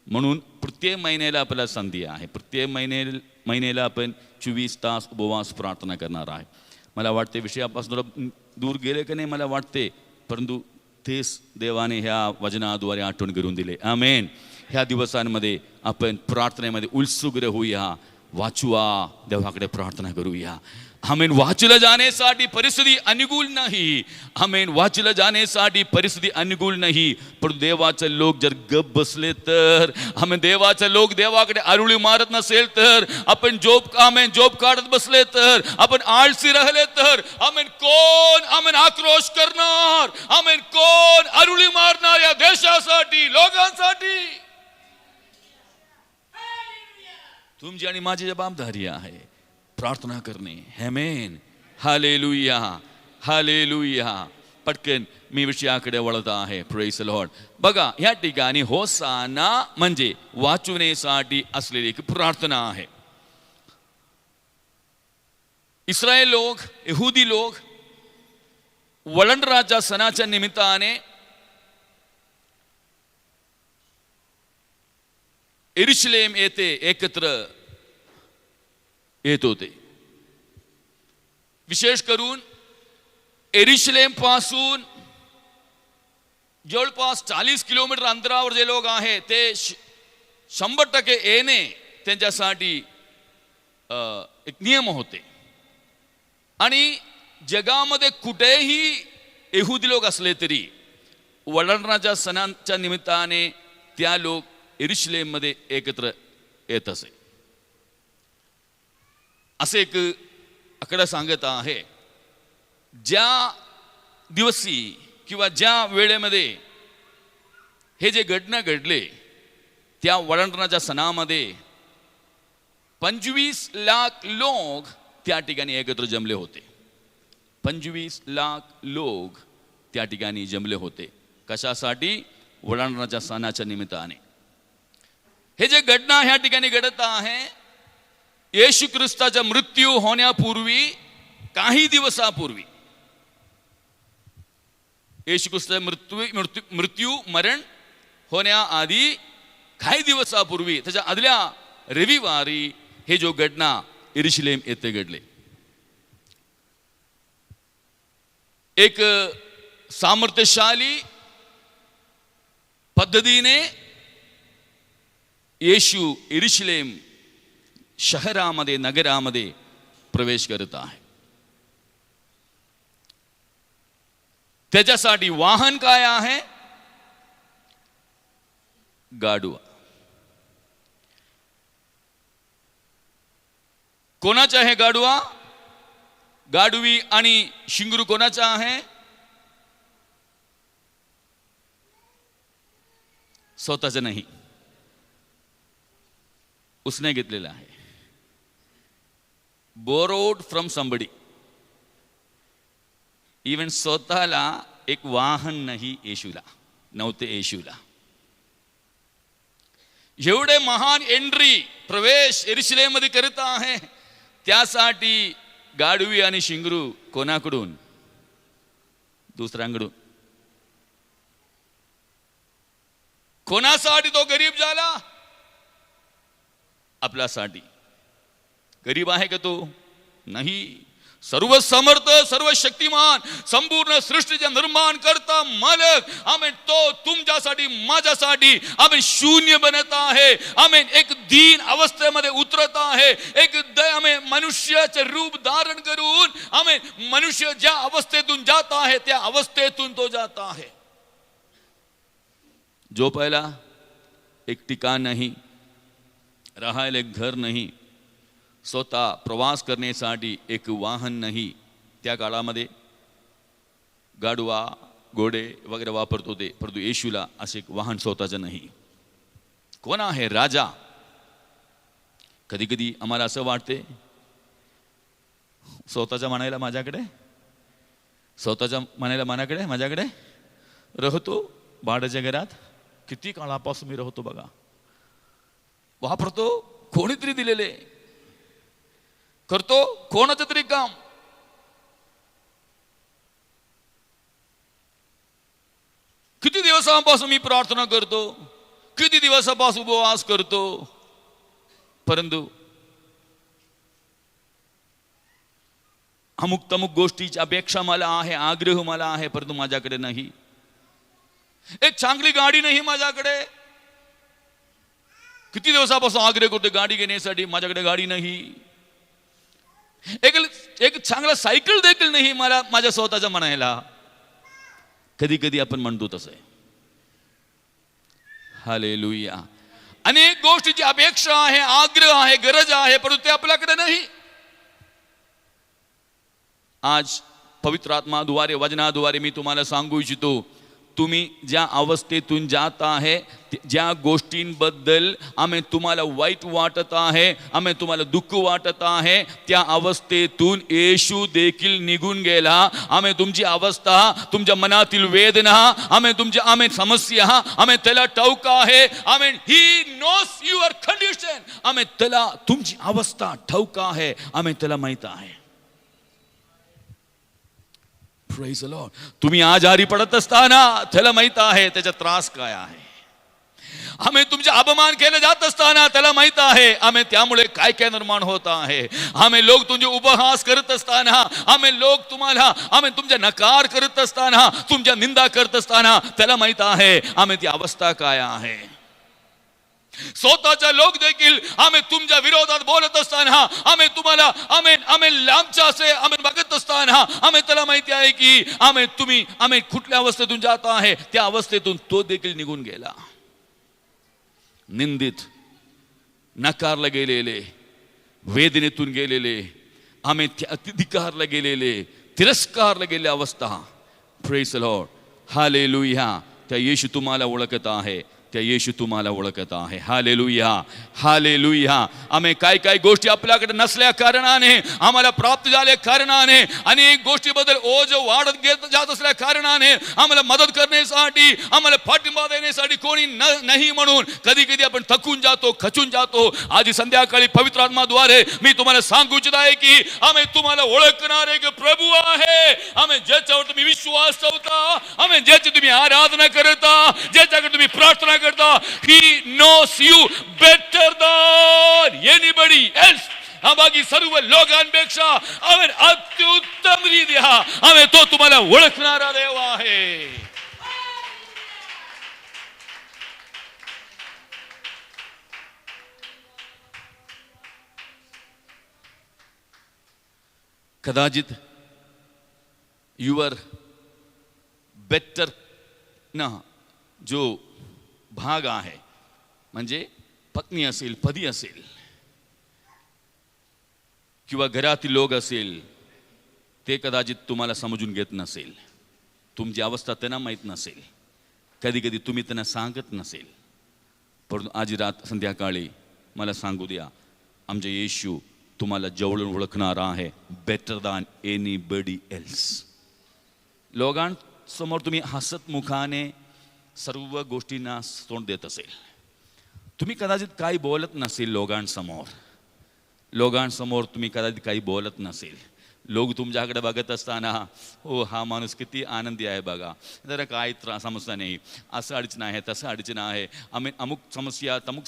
म्हणून प्रत्येक महिन्याला आपल्याला संधी आहे. प्रत्येक महिन्याला आपण 24 तास उपवास प्रार्थना करणार आहे. मला वाटते विषयापासून दूर गेले की नाही मला वाटते, परंतु तेच देवाने ह्या वचनाद्वारे आठवण करून दिले. आमेन. ह्या दिवसांमध्ये आपण प्रार्थनेमध्ये उत्सुक होऊया. वाचवा, देवाकडे प्रार्थना करूया. आमेन. वाचलं जाण्यासाठी परिस्थिती अनुकूल नाही. आमेन. वाचलं जाण्यासाठी परिस्थिती अनुकूल नाही, पण देवाचे लोक जर गप बसले तर, आमेन, देवाचे लोक देवाकडे आरुळी मारत नसेल तर, आपण जॉब काढत बसले तर, आपण आळसी राहिले तर, आमेन, कोण आमेन आक्रोश करणार? आमेन, कोण आरुळी मारणार या देशासाठी, लोकांसाठी? तुमची आणि माझी जबाबदारी आहे प्रार्थना करणे. आमेन. Hallelujah, hallelujah. पटकन मी विषयाकडे वळत आहे. Praise the lord. बघा, या ठिकाणी होसाना म्हणजे वाचवण्यासाठी असलेली एक प्रार्थना आहे. इस्रायल लोक, यहुदी लोक वळणराच्या सणाच्या निमित्ताने यरुशलेम येथे एकत्र येत होते. विशेष करून यरुशलेम पासून जवळपास 40 किलोमीटर अंतरावर जे लोक आहेत ते 100% येणे त्यांच्यासाठी एक नियम होते. आणि जगामध्ये कुठेही यहुदी लोक असले तरी वळणाच्या सणांच्या निमित्ताने त्या लोक यरुशलेम मध्ये एकत्र येत असे. असे एक आकडा सांगत आहे, ज्या दिवशी किंवा ज्या वेळेमध्ये हे जे घटना घडले त्या वळणाच्या सणामध्ये 25 लाख लोक त्या ठिकाणी एकत्र जमले होते. 25 लाख लोक त्या ठिकाणी जमले होते. कशासाठी? वळणाच्या सणाच्या निमित्ताने. हे जे घटना ह्या ठिकाणी घडत आहे, येशू ख्रिस्ताचा मृत्यू होण्यापूर्वी काही दिवसापूर्वी, येशू ख्रिस्ताचा मृत्यू मरण होण्याआधी काही दिवसापूर्वी त्याच्या आदल्या रविवारी हे जो घटना यरुशलेम येथे घडले. एक सामर्थ्यशाली पद्धतीने येशू यरुशलेम शहरामध्ये, नगरामध्ये प्रवेश करत आहे. त्याच्यासाठी वाहन काय आहे? गाढवा. कोणाचा आहे गाढवा? गाढवी आणि शिंगरू कोणाचा आहे? स्वतःचा नाही, उसने घेतलेला आहे. Borrowed from somebody. इवन स्वतःला एक वाहन नाही येशूला नव्हते. येशूला एवढे महान एंट्री प्रवेश यरुशलेम मध्ये करत आहे, त्यासाठी गाढवी आणि शिंगरू कोणाकडून? दुसऱ्यांकडून. कोणासाठी तो गरीब झाला? आपल्यासाठी. गरीब आहे का तो? नाही. सर्व समर्थ, सर्व शक्तिमान, संपूर्ण सृष्टीचे निर्माण करता मालक, आमेन, तो तुमच्यासाठी, माझ्यासाठी आमेन शून्य बनत आहे. आमेन एक दीन अवस्थेमध्ये उतरत आहे. एक आमेन मनुष्याचे रूप धारण करून आमेन मनुष्य ज्या अवस्थेतून जात आहे त्या अवस्थेतून तो जात आहे. जो पहिला एक ठिकाण नाही, राहायला एक घर नाही, स्वतः प्रवास करण्यासाठी एक वाहन नाही, त्या काळामध्ये गाढवा, घोडे वगैरे वापरत होते, परंतु येशूला असे एक वाहन स्वतःचं नाही. कोण आहे? राजा. कधी कधी आम्हाला असं वाटते, स्वतःचा म्हणायला माझ्याकडे, स्वतःचा म्हणायला मनाकडे, माझ्याकडे राहतो भाड्याच्या घरात, किती काळापासून मी राहतो बघा, वापरतो कोणीतरी दिलेले, करतो कोणाचं तरी काम. किती दिवसांपासून मी प्रार्थना करतो, किती दिवसापासून उपवास करतो, परंतु अमुक तमुक गोष्टीची अपेक्षा मला आहे, आग्रह मला आहे, परंतु माझ्याकडे नाही. एक चांगली गाडी नाही माझ्याकडे, किती दिवसापासून आग्रह करतो गाडी घेण्यासाठी, माझ्याकडे गाडी नाही, एक चांगला सायकल देखील नाही मला माझ्या स्वतःच्या म्हणायला. कधी कधी आपण म्हणतो तसं आहे. हालेलुया. अनेक गोष्टीची अपेक्षा आहे, आग्रह आहे, गरज आहे, परंतु ते आपल्याकडे नाही. आज पवित्र आत्माद्वारे, वचनाद्वारे मी तुम्हाला सांगू इच्छितो, तुम्ही ज्या अवस्थेतून जात आहे, ज्या गोष्टींबद्दल तुम्हाला वाईट वाटत आहे, तुम्हाला दुःख वाटत आहे, त्या अवस्थेतून येशू देखील निघून गेला. तुमची अवस्था, तुमच्या मनातील वेदना, तुमच्या समस्या त्याला ठाऊक आहे. He knows your condition. त्याला तुमची अवस्था ठाऊक आहे, त्याला माहित आहे. Praise the Lord. तुम्ही आजारी पडत असताना त्याला माहित आहे त्याचा त्रास काय आहे. तुमचे अपमान केले जात असताना त्याला माहित आहे त्यामुळे काय काय निर्माण होत आहे. लोक तुमचे उपहास करत असताना, लोक तुम्हाला तुमच्या नकार करत असताना, तुमच्या निंदा करत असताना त्याला माहित आहे ती अवस्था काय आहे. स्वतःच्या लोक देखील तुमच्या विरोधात बोलत असताना, तुम्हाला लांबच्या असे बघत असताना त्याला माहिती आहे की तुम्ही कुठल्या अवस्थेतून जात आहे. त्या अवस्थेतून तो देखील निघून गेला. निंदित, नकारला गेलेले, वेदनेतून गेलेले, धिक्कारला गेलेले, तिरस्कारला गेलेली अवस्था. Praise the Lord. हालेलुया. त्या येशू तुम्हाला ओळखत आहे, त्या येशू तुम्हाला ओळखत आहे. Hallelujah, hallelujah. काय काय गोष्टी आपल्याकडे नसल्या कारणाने, आम्हाला प्राप्त झाल्या कारणाने, अनेक गोष्टीबद्दल ओझ वाढत घेत जात असल्या कारणाने, आम्हाला मदत करण्यासाठी, आम्हाला पाठिंबा देण्यासाठी कोणी नाही म्हणून कधी कधी आपण थकून जातो, खचून जातो. आज संध्याकाळी पवित्र आत्माद्वारे मी तुम्हाला सांगू इच्छित आहे की तुम्हाला ओळखणार एक प्रभू आहे, ज्याच्यावर तुम्ही विश्वास ठेवता, ज्याची तुम्ही आराधना करता, ज्याच्याकडे तुम्ही प्रार्थना करता. He knows you better than anybody else. बाकी सर्व लोकांपेक्षा अत्युत्तम रीत्या तो तुम्हाला ओळखणारा देव आहे. कदाचित युअर बेटर ना जो भाग आहे, म्हणजे पत्नी असेल, पती असेल, किंवा घरातील लोक असेल, ते कदाचित तुम्हाला समजून घेत नसेल. तुमची अवस्था त्यांना माहीत नसेल. कधी कधी तुम्ही त्यांना सांगत नसेल. परंतु आज संध्याकाळी मला सांगू द्या, आमचे येशू तुम्हाला जवळून ओळखणारा आहे, बेटर दॅन एनीबडी एल्स. लोकांसमोर तुम्ही हसत मुखाने सर्व गोष्टींना तोंड देत असेल. तुम्ही कदाचित काही बोलत नसेल लोकांसमोर तुम्ही कदाचित काही बोलत नसेल. लोक तुमच्याकडे बघत असताना, हो हा माणूस किती आनंदी आहे बघा, जरा काय समस्या नाही, असं अडचण आहे, तसं अडचण आहे, अमुक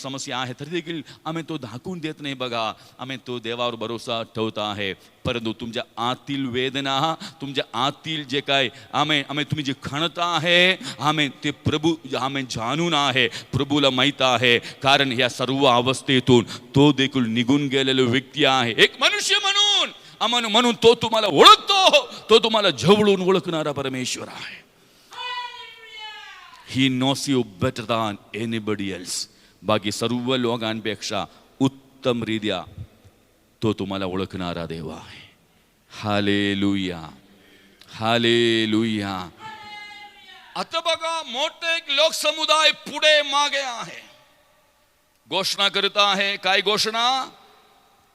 समस्या आहे, तरी देखील तो दाखवून देत नाही बघा. तो देवावर भरोसा ठेवत आहे. परंतु तुमच्या आतील वेदना, तुमच्या आतील जे काय तुम्ही जे खणता आहे ते प्रभू जाणून आहे, प्रभूला माहीत आहे. कारण या सर्व अवस्थेतून तो देखील निघून गेलेला व्यक्ती आहे, एक मनुष्य म्हणून तो तुम्हाला ओळखतो. तो तुम्हाला जवळून ओळखणारा परमेश्वर आहे. He knows you better than anybody else. बाकी सर्व लोकांपेक्षा उत्तम रीत्या तो तुम्हाला ओळखणारा देव आहे. Hallelujah, hallelujah. आता बघा, मोठे एक लोकसमुदाय पुढे मागे आहे, घोषणा करत आहे. काय घोषणा?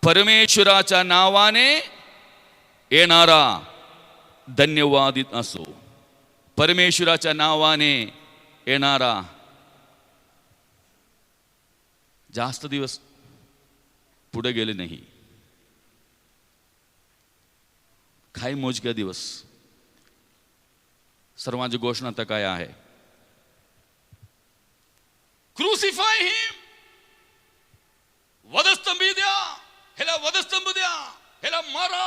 परमेश्वराच्या नावाने येणारा धन्यवादित असो. परमेश्वराच्या नावाने येणारा. जास्त दिवस पुढे गेले नाही, काही मोजक्या दिवस. सर्वांची घोषणा तर काय आहे? क्रुसिफाय हिम. वधस्तंभी द्या, ह्याला वधस्तंभ द्या, ह्याला मारा,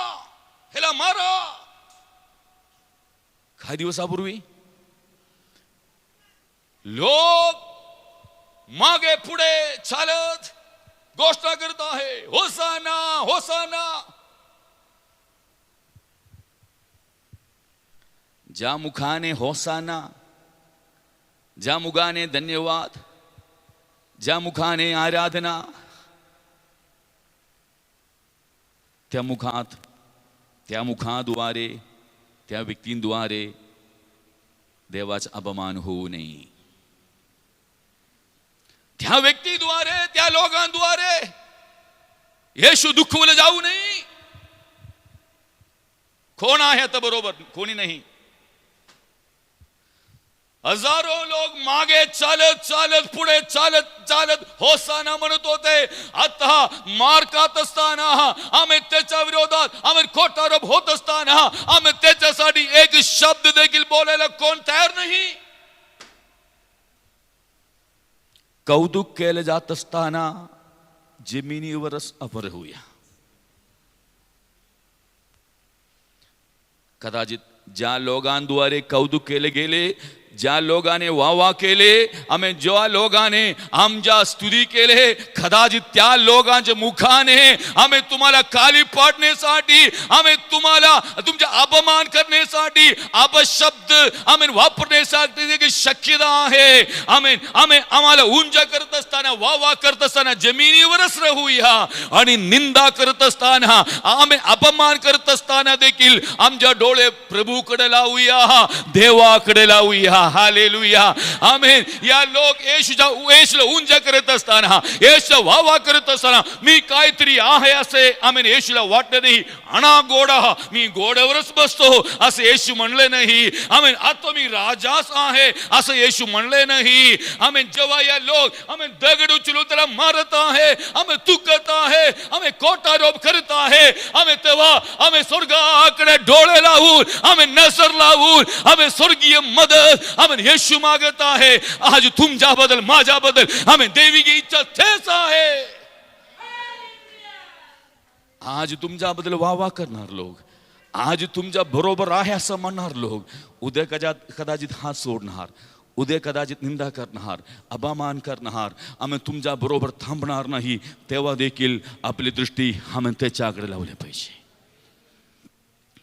ह्याला मारा. काही दिवसापूर्वी लोक मागे पुढे चालत घोषणा करत आहे, होसाना होसाना. ज्या मुखाने होसाना, ज्या मुखाने धन्यवाद, ज्या मुखाने आराधना, त्या मुखाद्वारे त्या व्यक्तींद्वारे देवाचा अपमान होऊ नये. त्या व्यक्तीद्वारे त्या लोकांद्वारे येशू दुखवलं जाऊ नये. कोण आहे आता बरोबर? कोणी नाही. हजारो लोक मागे चालत चालत पुढे चालत चालत होसाना म्हणत होते. आता मार खात असताना, आम्ही त्याच्या विरोधात आम्ही खोटा आरोप होत असताना, आम्ही त्याच्यासाठी एक शब्द देखील बोलायला कोण तयार नाही. कौतुक केलं जात असताना जमिनीवरच अमर होऊया. कदाचित ज्या लोकांद्वारे कौतुक केले गेले, ज्या लोकांनी वावा केले, आम्ही ज्या लोकांनी आमच्या स्तुती केले, कदाचित त्या लोकांच्या मुखाने आम्ही तुम्हाला खाली पाडण्यासाठी, आम्ही तुम्हाला तुमचा अपमान करण्यासाठी अपशब्द आम्ही वापरण्यासाठी देखील शक्यता आहे. आम्ही आम्हाला उंच करत असताना, वावा करत असताना जमिनीवरच राहूया आणि निंदा करत असताना, आम्ही अपमान करत असताना देखील आमच्या डोळे प्रभूकडे लावूया, देवाकडे लावूया. हालेलुया, आमेन. या लोक येशूला उंच करत असताना, येशूला वावा करत असताना, मी काहीतरी आहे असे आमेन येशूला वाटत नाही. आणा घोडा, मी घोड्यावरच बसतो असं येशू म्हणले नाही. आमेन. आता मी राजाच आहे असं येशू म्हणले नाही. आमेन. जेव्हा या लोक आमेन दगड उचलून त्याला मारत आहे, आम्ही तुकत आहे, आम्ही खोटा आरोप करत आहे, आम्ही तेव्हा आम्ही स्वर्गाकडे डोळे लावून, आम्ही नजर लावून, आम्ही स्वर्गीय मदत आम्ही येशू मागत आहे. आज तुमच्याबद्दल माझ्याबद्दल आम्ही देवीची इच्छा तेच आहे. आज तुमच्याबद्दल वावा करणार लोक, आज तुमच्या बरोबर आहे असं म्हणणार लोक, उद्या कदाचित हात सोडणार, उद्या कदाचित निंदा करणार, अपमान करणार, आम्ही तुमच्या बरोबर थांबणार नाही. तेव्हा देखील आपली दृष्टी आम्ही त्याच्याकडे लावली पाहिजे.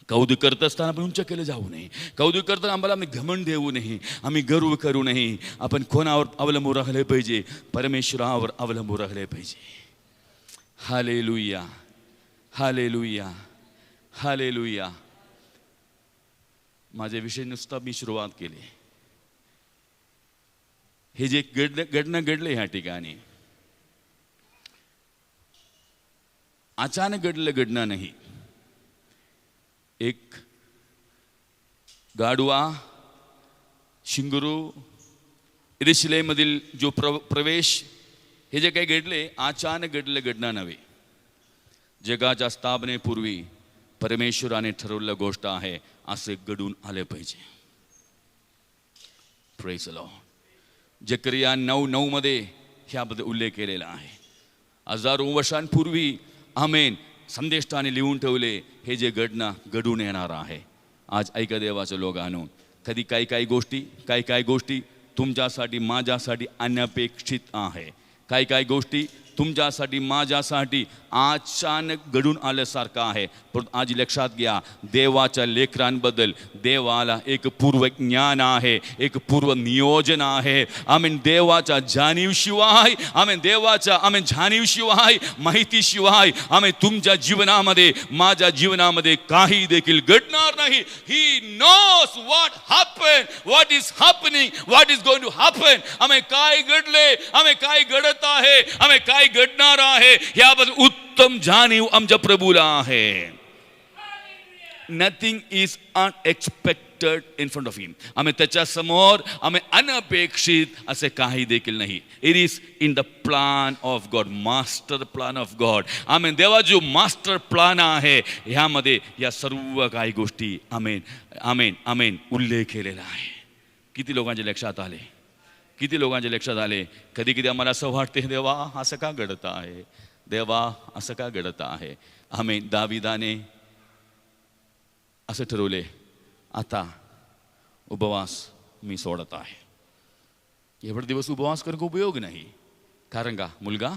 कौतुक करत असताना आपण उंच केलं जाऊ नये. कौतुक करताना आम्हाला आम्ही घमंड देऊ नये, आम्ही गर्व करू नये. आपण कोणावर अवलंबून राहिले पाहिजे? परमेश्वरावर अवलंबून राहिले पाहिजे. Hallelujah, hallelujah, hallelujah. माझ्या विषय नुसता मी सुरुवात केली. हे जे घडणं घडले ह्या ठिकाणी अचानक घडणं नाही. एक गाढवा, शिंगरू, यरूशलेममधील जो प्रवेश, हे जे काही घडले अचानक घडणं नव्हे. जगाच्या स्थापनेपूर्वी परमेश्वराने ठरवलेली गोष्ट आहे, असे घडून आले पाहिजे. Praise the Lord. जकरिया 9:9 मध्ये ह्याबद्दल उल्लेख केलेला आहे. हजारो वर्षांपूर्वी आमेन संदेष्टाने लिहून ठेवले हे जे घडून येणार आहे. आज ऐका देवाचं लोकांनो, कधी काही गोष्टी तुमच्यासाठी माझ्यासाठी अनपेक्षित आहे. काही गोष्टी तुमच्यासाठी माझ्यासाठी अचानक घडून आल्यासारखं आहे. परंतु आज लक्षात घ्या, देवाच्या लेकरांबद्दल देवाला एक पूर्व ज्ञान आहे, एक पूर्व नियोजन आहे. आम्ही देवाच्या जाणीवशिवाय, आम्ही जाणीवशिवाय, माहितीशिवाय आम्ही तुमच्या जीवनामध्ये, माझ्या जीवनामध्ये काही देखील घडणार नाही. He knows what happen, what is happening, what is going to happen. आम्ही काय घडले, आम्ही काय घडत आहे, आम्ही काय घडणार आहे याबद्दल उत्तम जाणीव आमच्या प्रभूला आहे. Nothing is unexpected in front of him. आम्ही त्याच्या समोर आम्ही अनपेक्षित असे काही देखील नाही. It is in the plan of God, master plan of God. आम्ही देवा जो मास्टर प्लॅन आहे ह्यामध्ये या सर्व काही गोष्टी आमेन आमेन आमेन उल्लेख केलेला आहे. किती लोकांच्या लक्षात आले? किती लोकांच्या लक्षात आले? कधी आम्हाला असं वाटते, देवा असं का घडत आहे, देवा असं का घडत आहे. आमेन. दाविदाने असं ठरवले, आता उपवास मी सोडत आहे. एवढे दिवस उपवास करून उपयोग नाही. कारण का मुलगा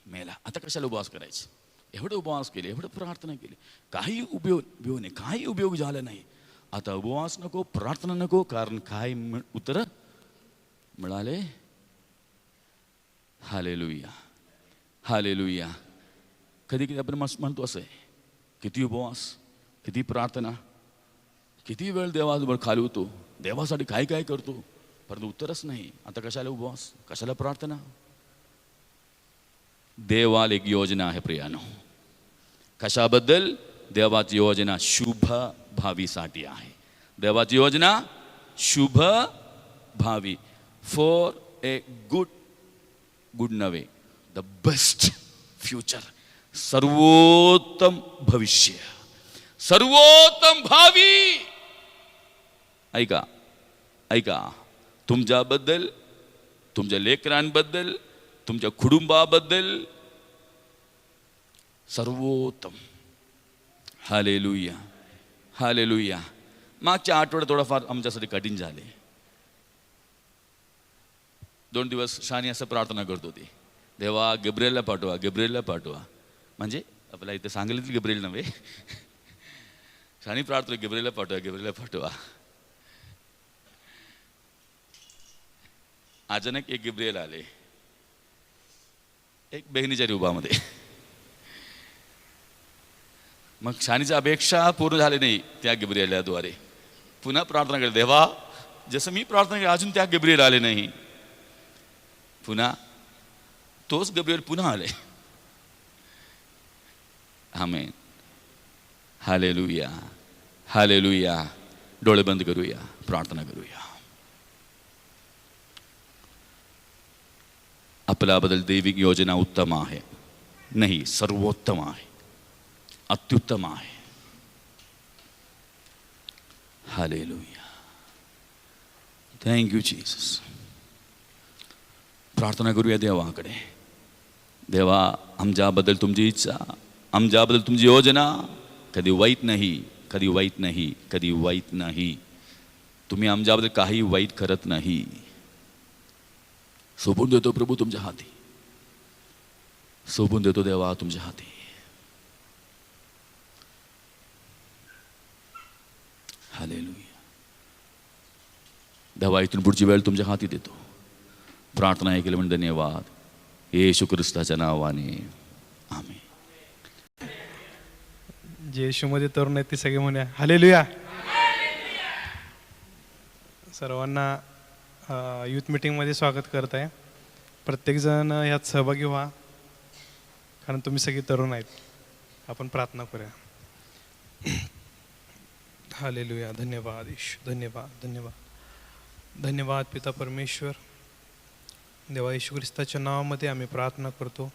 मेला. आता कशाला उपवास करायचे? एवढं उपवास केले, एवढं प्रार्थना केली, काही उपयोग नाही, काही उपयोग झाला नाही. आता उपवास नको, प्रार्थना नको, कारण काय उत्तर मिळाले. Hallelujah, hallelujah. कधी कधी आपण म्हणतो असं आहे, किती उपवास, किती प्रार्थना, किती वेळ देवाजवळ घालवतो, देवासाठी काय काय करतो, परंतु उत्तरच नाही. आता कशाला उपवास, कशाला प्रार्थना? देवाला एक योजना आहे प्रियानो. कशाबद्दल? देवाची योजना शुभ भावीसाठी आहे. देवाची योजना शुभ भावी, फॉर ए गुड नवे, द बेस्ट फ्युचर, सर्वोत्तम भविष्य, सर्वोत्तम भावी. ऐका, तुमच्याबद्दल, तुमच्या लेकरांबद्दल, तुमच्या कुटुंबाबद्दल सर्वोत्तम. Hallelujah, hallelujah. मागच्या आठवड्यात थोडाफार आमच्यासाठी कठीण झाले. 2 दिवस शानी असं प्रार्थना करत होती, देवा गब्रिएलला पाठवा, गब्रिएलला पाठवा. म्हणजे आपला इथे सांगितलं गब्रिएल नव्हे, शानी प्रार्थना गब्रिएलला पाठवा, गब्रिएलला पाठवा. अचानक एक गब्रिएल आले, एक बहिणीच्या रूपामध्ये. मग शानीची अपेक्षा पूर्ण झाली नाही त्या गब्रिएलद्वारे. पुन्हा प्रार्थना केली, देवा जसं मी प्रार्थना केली अजून त्या गब्रिएल आले नाही. पुन्हा तोच गब्रिएल पुन्हा आले. आमेन, हालेलुया, हालेलुया. डोळे बंद करूया, प्रार्थना करूया. आपल्याबद्दल दैविक योजना उत्तम आहे, नाही सर्वोत्तम आहे, अत्युत्तम आहे. Hallelujah, thank you Jesus. प्रार्थना करूया देवाकडे. देवा आमच्याबद्दल तुमची इच्छा, आमच्याबद्दल तुमची योजना कधी वाईट नाही, कधी वाईट नाही, कधी वाईट नाही. तुम्ही आमच्याबद्दल काही वाईट करत नाही. सोपून देतो प्रभू तुमच्या हाती, सोपून देतो देवा तुमच्या हाती. हालेलुया. देवा इथून पुढची वेळ तुमच्या हाती देतो. प्रार्थना ऐकली म्हणून धन्यवाद, येशू ख्रिस्ताच्या नावाने, आमेन. जे येशूमध्ये तरुण आहेत ते सगळे म्हणूया हालेलुया. सर्वांना यूथ मीटिंगमध्ये स्वागत करत आहे. प्रत्येकजण यात सहभागी व्हा, कारण तुम्ही सगळे तरुण आहेत. आपण प्रार्थना करूया. हालेलुया. धन्यवाद येशू, धन्यवाद, धन्यवाद, धन्यवाद पिता परमेश्वर. देवा येशू ख्रिस्ताच्या नावामध्ये आम्ही प्रार्थना करतो.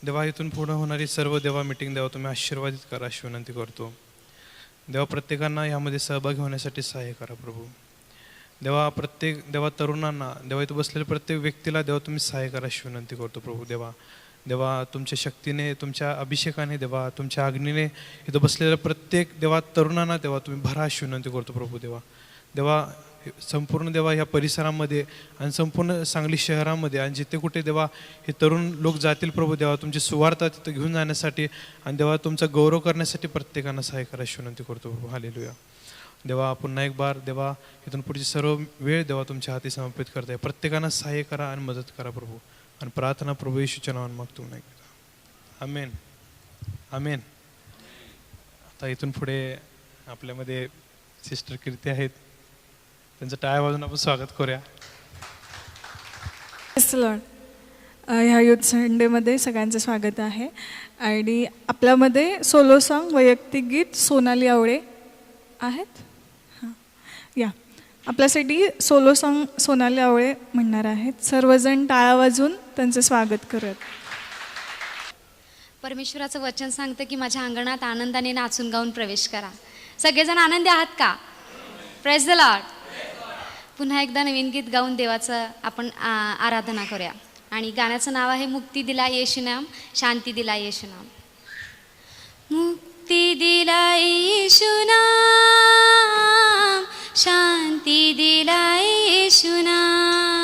देवा इथून पुढे होणारी सर्व देवा मीटिंग देवा तुम्ही आशीर्वादित करा अशी विनंती करतो. देवा प्रत्येकांना यामध्ये सहभागी होण्यासाठी सहाय्य करा प्रभू. देवा प्रत्येक देवा तरुणांना, देवा इथं बसलेल्या प्रत्येक व्यक्तीला देवा तुम्ही सहाय्य करा अशी विनंती करतो प्रभू. देवा तुमच्या शक्तीने, तुमच्या अभिषेकाने, देवा तुमच्या अग्नीने इथं बसलेल्या प्रत्येक देवा तरुणांना देवा तुम्ही भरा अशी विनंती करतो प्रभू. देवा संपूर्ण देवा ह्या परिसरामध्ये आणि संपूर्ण सांगली शहरामध्ये आणि जिथे कुठे देवा हे तरुण लोक जातील प्रभू, देवा तुमची सुवार्ता तिथं घेऊन जाण्यासाठी आणि देवा तुमचा गौरव करण्यासाठी प्रत्येकांना सहाय्य करा अशी विनंती करतो प्रभू. हालेलुया. देवा पुन्हा एक बार देवा इथून पुढची सर्व वेळ देवा तुमच्या हाती समर्पित करताय. प्रत्येकांना सहाय्य करा आणि मदत करा प्रभू. आणि प्रार्थना प्रभू येशूच्या नावाने मागतो नाही. आमेन, आमेन. आता इथून पुढे आपल्यामध्ये सिस्टर कीर्ती आहेत, त्यांचं टाळ्या वाजून आपण स्वागत करूया. लॉर्ड. ह्या युथ संडेमध्ये सगळ्यांचं स्वागत आहे. आणि आपल्यामध्ये सोलो सॉन्ग, वैयक्तिक गीत सोनाली आवळे आहेत. हां, या आपल्यासाठी सोलो सॉन्ग सोनाली आवळे म्हणणार आहेत. सर्वजण टाळ्या वाजून त्यांचं स्वागत करूयात. परमेश्वराचं वचन सांगतं की माझ्या अंगणात आनंदाने नाचून गाऊन प्रवेश करा. सगळेजण आनंदी आहात का? Praise the Lord. पुन्हा एकदा नवीन गीत गाऊन देवाचं आपण आराधना करूया. आणि गाण्याचं नाव आहे मुक्ती दिला येशू नाम, शांती दिला येशू नाम. मुक्ती दिला येशू नाम, शांती दिला येशू नाम.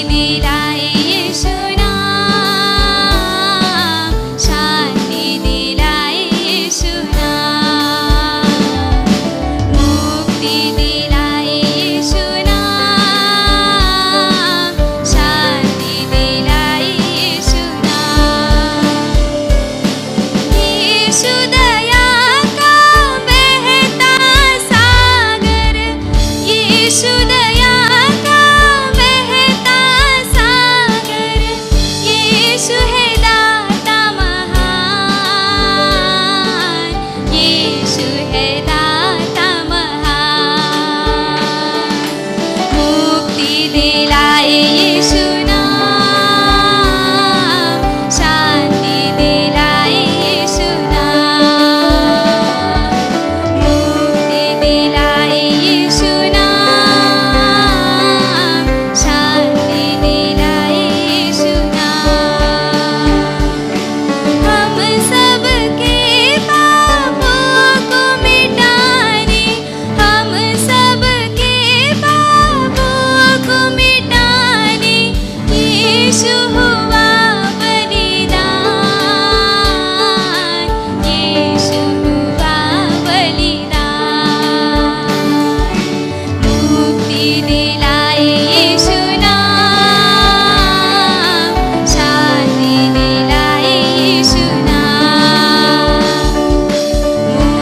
दिलाए यीशु नाम, शांति दिलाए यीशु नाम, मुक्ति दिलाए यीशु नाम, शांति दिलाए यीशु नाम। यीशु दया का बहता सागर, यीशु दया का बहता सागर, यीशु है दाता महान, यीशु है दाता महान, मुक्ति दिलाए यीशु नाम, शांति दिलाए यीशु नाम, मुक्ति दिलाए यीशु नाम, शांति दिलाए यीशु नाम। हम सबके पापों को मिटाने, हम सबके पापों को मिटाने, यीशु हुआ बलिदान, यीशु हुआ बलिदान, मुक्ति दिलाए यीशु नाम, शांति दिलाए यीशु नाम,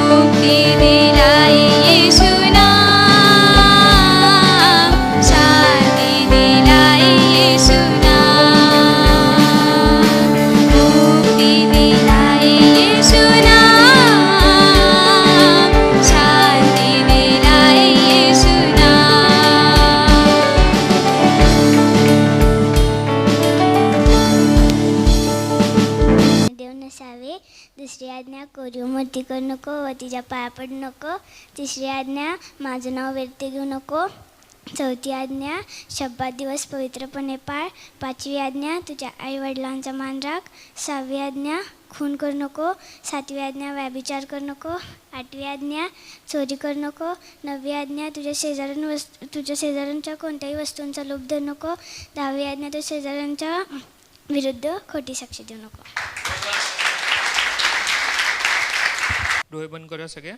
मुक्ति दिलाए यीशु नाम, शांति दिलाए यीशु नाम, मुक्ति दिलाए यीशु नाम, शांति दिलाए यीशु नाम। देव नसावे। दुसरी आज्ञा कोरीव मूर्ती करू नको व तिच्या पाया पडू नको. तिसरी आज्ञा माझं नाव व्यर्थ घेऊ नको. चौथी आज्ञा शब्दात दिवस पवित्रपणे पाळ. पाचवी आज्ञा तुझ्या आई वडिलांचा मान राख. सहावी आज्ञा खून करू नको. सातवी आज्ञा व्यभिचार करू नको. आठवी आज्ञा चोरी करू नको. नववी आज्ञा तुझ्या शेजाऱ्यांच्या कोणत्याही वस्तूंचा लोभ धरू नको. दहावी आज्ञा तुझ्या शेजाऱ्यांच्या विरुद्ध खोटी साक्षी देऊ नको. डोळे बंद करो सगळे.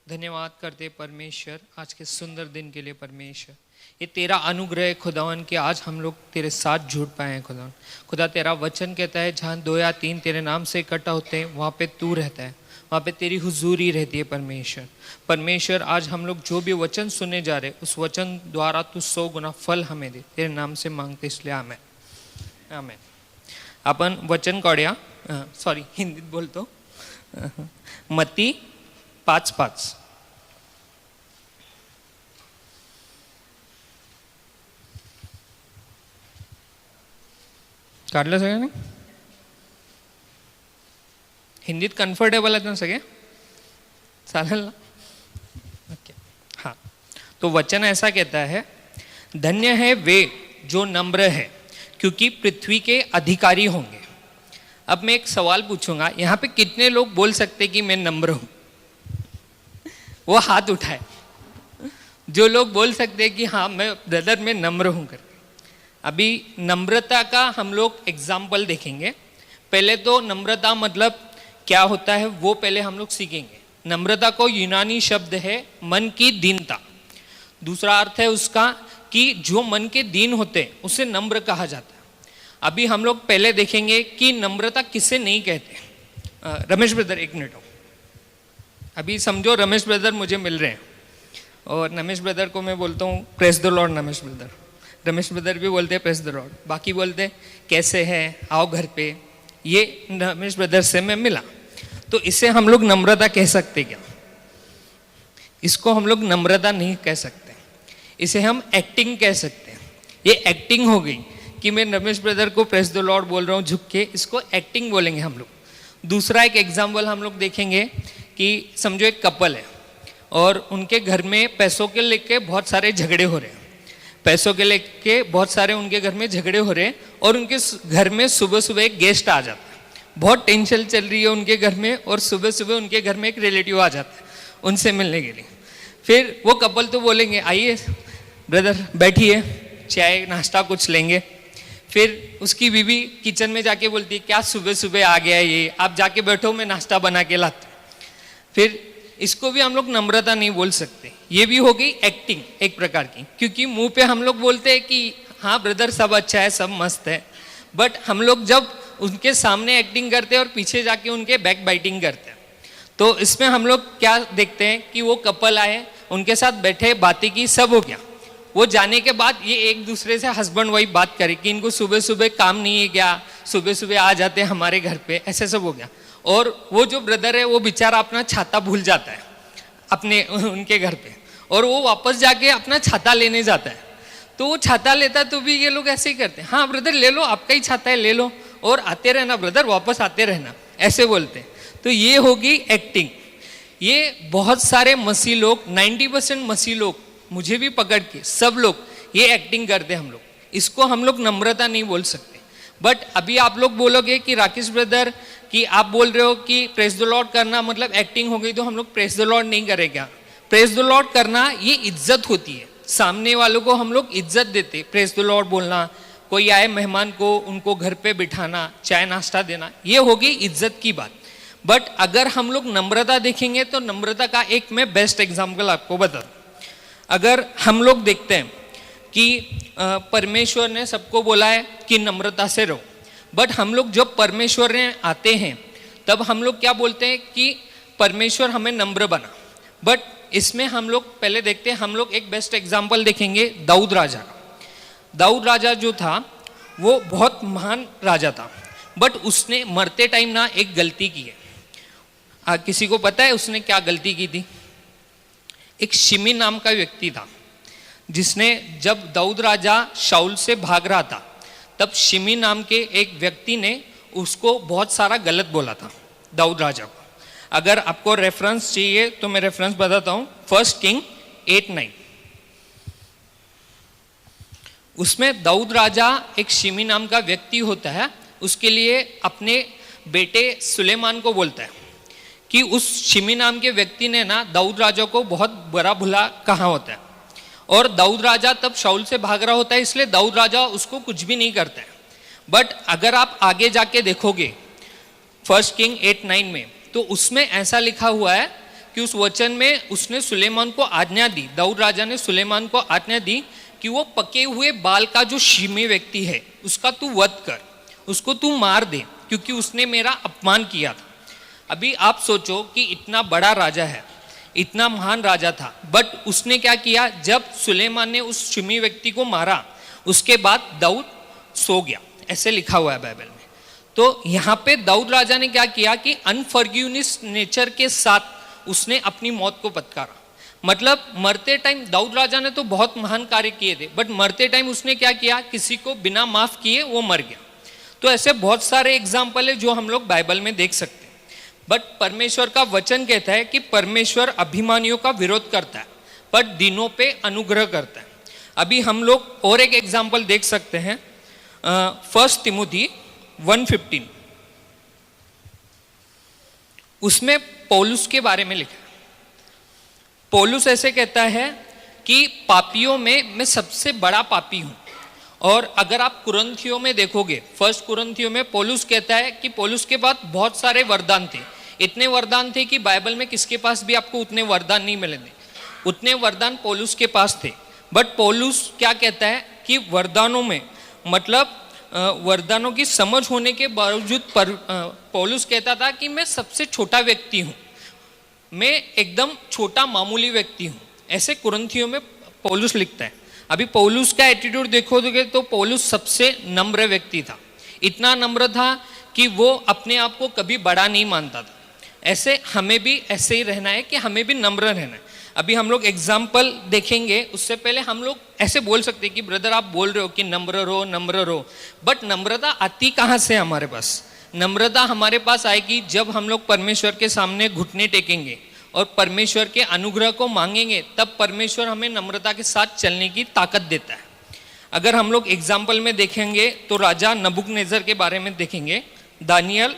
धन्यवाद करते परमेश्वर आज के सुंदर दिन के लिए परमेश्वर. ये तेरा अनुग्रह है खुदावन कि आज हम लोग तेरे साथ जुड़ पाए हैं खुदावन. खुदा तेरा वचन कहता है जहाँ 2 या 3 तेरे नाम से इकट्ठा होते हैं वहाँ पे तू रहता है, वहाँ पे तेरी हुजूरी रहती है परमेश्वर. परमेश्वर आज हम लोग जो भी वचन सुनने जा रहे उस वचन द्वारा तू 100 गुना फल हमें दे. तेरे नाम से मांगते इसलिए आमेन आमेन. आपण वचन काढूया. सॉरी हिंदीत बोलतो. मत्ती 5:5. काढलं सगळ्यांनी? हिंदीत कम्फर्टेबल आहेत ना सगळे? चालेल ना? ओके. हाँ, तो वचन ऐसा कहता है, धन्य है वे जो नम्र है क्योंकि पृथ्वी के अधिकारी होंगे. अब मैं एक सवाल पूछूंगा, यहाँ पे कितने लोग बोल सकते कि मैं नम्र हूँ? वो हाथ उठाए. जो लोग बोल सकते हैं कि हाँ मैं ब्रदर मैं नम्र हूँ करके. अभी नम्रता का हम लोग एग्जाम्पल देखेंगे. पहले तो नम्रता मतलब क्या होता है वो पहले हम लोग सीखेंगे. नम्रता को यूनानी शब्द है मन की दीनता. दूसरा अर्थ है उसका कि जो मन के दीन होते हैं उसे नम्र कहा जाता है. अभी हम लोग पहले देखेंगे कि नम्रता किसे नहीं कहते. रमेश ब्रदर एक मिनट हो. अभी समझो रमेश ब्रदर मुझे मिल रहे हैं और रमेश ब्रदर को मैं बोलता हूँ press the Lord Ramesh brother. Ramesh brother भी बोलते हैं प्रेस द लॉर्ड. बाकी बोलते हैं कैसे हैं, आओ घर पे. ये रमेश ब्रदर से मैं मिला तो इसे हम लोग नम्रता कह सकते क्या? इसको हम लोग नम्रता नहीं कह सकते. इसे हम एक्टिंग कह सकते हैं. ये एक्टिंग हो गई कि मैं रमेश ब्रदर को प्रेस द लॉर्ड बोल रहा हूँ झुक के. इसको एक्टिंग बोलेंगे हम लोग. दूसरा एक एग्जाम्पल हम लोग देखेंगे कि समझो एक कपल है और उनके घर में पैसों के लेके बहुत सारे झगड़े हो रहे हैं. पैसों के लेके बहुत सारे उनके घर में झगड़े हो रहे हैं और उनके घर में सुबह सुबह एक गेस्ट आ जाता है. बहुत टेंशन चल रही है उनके घर में और सुबह सुबह उनके घर में एक रिलेटिव आ जाता है उनसे मिलने के लिए. फिर वो कपल तो बोलेंगे आइए ब्रदर बैठिए चाय नाश्ता कुछ लेंगे। फिर उसकी बीवी किचन में जाके बोलती है क्या सुबह सुबह आ गया ये, आप जाके बैठो मैं नाश्ता बना के लाता हूं। फिर इसको भी हम लोग नम्रता नहीं बोल सकते, ये भी हो गई एक्टिंग एक प्रकार की, क्योंकि मुंह पे हम लोग बोलते हैं कि हाँ ब्रदर सब अच्छा है सब मस्त है, बट हम लोग जब उनके सामने एक्टिंग करते हैं और पीछे जाके उनके बैक बाइटिंग करते हैं। तो इसमें हम लोग क्या देखते हैं कि वो कपल आए, उनके साथ बैठे, बातें की, सब हो गया। वो जाने के बाद ये एक दूसरे से हस्बैंड वाइफ बात करे कि इनको सुबह सुबह काम नहीं है क्या, सुबह सुबह आ जाते हैं हमारे घर पे, ऐसे सब हो गया। और वो जो ब्रदर है वो बेचारा अपना छाता भूल जाता है अपने उनके घर पे, और वो वापस जाके अपना छाता लेने जाता है। तो वो छाता लेता तो भी ये लोग ऐसे ही करते हैं, हाँ ब्रदर ले लो, आपका ही छाता है ले लो, और आते रहना ब्रदर, वापस आते रहना, ऐसे बोलते हैं। तो ये होगी एक्टिंग। ये बहुत सारे मसीह लोग, 90% मसीह लोग, मुझे भी पकड़ के सब लोग ये एक्टिंग करते हैं हम लोग। इसको हम लोग नम्रता नहीं बोल सकते। बट अभी आप लोग बोलोगे कि राकेश ब्रदर कि आप बोल रहे हो कि प्रेज द लॉर्ड करना मतलब एक्टिंग हो गई, तो हम लोग प्रेज द लॉर्ड नहीं करें क्या? प्रेज द लॉर्ड करना ये इज्जत होती है, सामने वालों को हम लोग इज्जत देते। प्रेज द लॉर्ड बोलना, कोई आए मेहमान को उनको घर पे बिठाना, चाय नाश्ता देना, ये होगी इज्जत की बात। बट अगर हम लोग नम्रता देखेंगे तो नम्रता का एक मैं बेस्ट एग्जाम्पल आपको बता दूं। अगर हम लोग देखते हैं कि परमेश्वर ने सबको बोला है कि नम्रता से रहो, बट हम लोग जब परमेश्वर ने आते हैं तब हम लोग क्या बोलते हैं कि परमेश्वर हमें नम्र बना। बट इसमें हम लोग पहले देखते हैं, हम लोग एक बेस्ट एग्जाम्पल देखेंगे दाऊद राजा का। दाऊद राजा जो था वो बहुत महान राजा था, बट उसने मरते टाइम ना एक गलती की है। किसी को पता है उसने क्या गलती की थी? एक शिमी नाम का व्यक्ति था जिसने, जब दाऊद राजा शाऊल से भाग रहा था तब शिमी नाम के एक व्यक्ति ने उसको बहुत सारा गलत बोला था दाऊद राजा को। अगर आपको रेफरेंस चाहिए तो मैं रेफरेंस बताता हूँ, 1 किंग 8:9। उसमें दाऊद राजा एक शिमी नाम का व्यक्ति होता है, उसके लिए अपने बेटे सुलेमान को बोलता है कि उस शिमी नाम के व्यक्ति ने ना दाऊद राजा को बहुत बुरा भुला कहा होता है, और दाऊद राजा तब शाऊल से भाग रहा होता है, इसलिए दाऊद राजा उसको कुछ भी नहीं करता है। बट अगर आप आगे जाके देखोगे 1 किंग 8:9 में, तो उसमें ऐसा लिखा हुआ है कि उस वचन में उसने सुलेमान को आज्ञा दी, दाऊद राजा ने सुलेमान को आज्ञा दी कि वो पके हुए बाल का जो शिमी व्यक्ति है उसका तू वध कर, उसको तू मार दे, क्योंकि उसने मेरा अपमान किया था। अभी आप सोचो कि इतना बड़ा राजा है, इतना महान राजा था, बट उसने क्या किया? जब सुलेमान ने उस शिमी व्यक्ति को मारा उसके बाद दाऊद सो गया, ऐसे लिखा हुआ है बाइबल में। तो यहाँ पे दाऊद राजा ने क्या किया कि अनफॉरगिवनेस नेचर के साथ उसने अपनी मौत को पत्कारा। मतलब मरते टाइम दाऊद राजा ने तो बहुत महान कार्य किए थे, बट मरते टाइम उसने क्या किया? किसी को बिना माफ किए वो मर गया। तो ऐसे बहुत सारे एग्जाम्पल है जो हम लोग बाइबल में देख सकते हैं। बट परमेश्वर का वचन कहता है कि परमेश्वर अभिमानियों का विरोध करता है पर दीनों पे अनुग्रह करता है। अभी हम लोग और एक एग्जाम्पल देख सकते हैं, 1 तिमुथी 1:15। उसमें पौलुस के बारे में लिखा है। पौलुस ऐसे कहता है कि पापियों में मैं सबसे बड़ा पापी हूं। और अगर आप कुरिन्थियों में देखोगे, 1 कुरिन्थियों में पौलुस कहता है कि पौलुस के पास बहुत सारे वरदान थे, इतने वरदान थे कि बाइबल में किसके पास भी आपको उतने वरदान नहीं मिलेंगे, उतने वरदान पौलुस के पास थे। बट पौलुस क्या कहता है कि वरदानों में, मतलब वरदानों की समझ होने के बावजूद पौलुस कहता था कि मैं सबसे छोटा व्यक्ति हूँ, मैं एकदम छोटा मामूली व्यक्ति हूँ। ऐसे कुरिन्थियों में पौलुस लिखता है। अभी पौलुस का एटीट्यूड देखोगे तो पौलुस सबसे नम्र व्यक्ति था, इतना नम्र था कि वो अपने आप को कभी बड़ा नहीं मानता था। ऐसे हमें भी ऐसे ही रहना है कि हमें भी नम्र रहना है। अभी हम लोग एग्जाम्पल देखेंगे, उससे पहले हम लोग ऐसे बोल सकते हैं कि ब्रदर आप बोल रहे हो कि नम्र रहो नम्र रहो, बट नम्रता आती कहाँ से हमारे पास? नम्रता हमारे पास आएगी जब हम लोग परमेश्वर के सामने घुटने टेकेंगे और परमेश्वर के अनुग्रह को मांगेंगे, तब परमेश्वर हमें नम्रता के साथ चलने की ताकत देता है। अगर हम लोग एग्जाम्पल में देखेंगे तो राजा नबूकदनेस्सर के बारे में देखेंगे, दानियल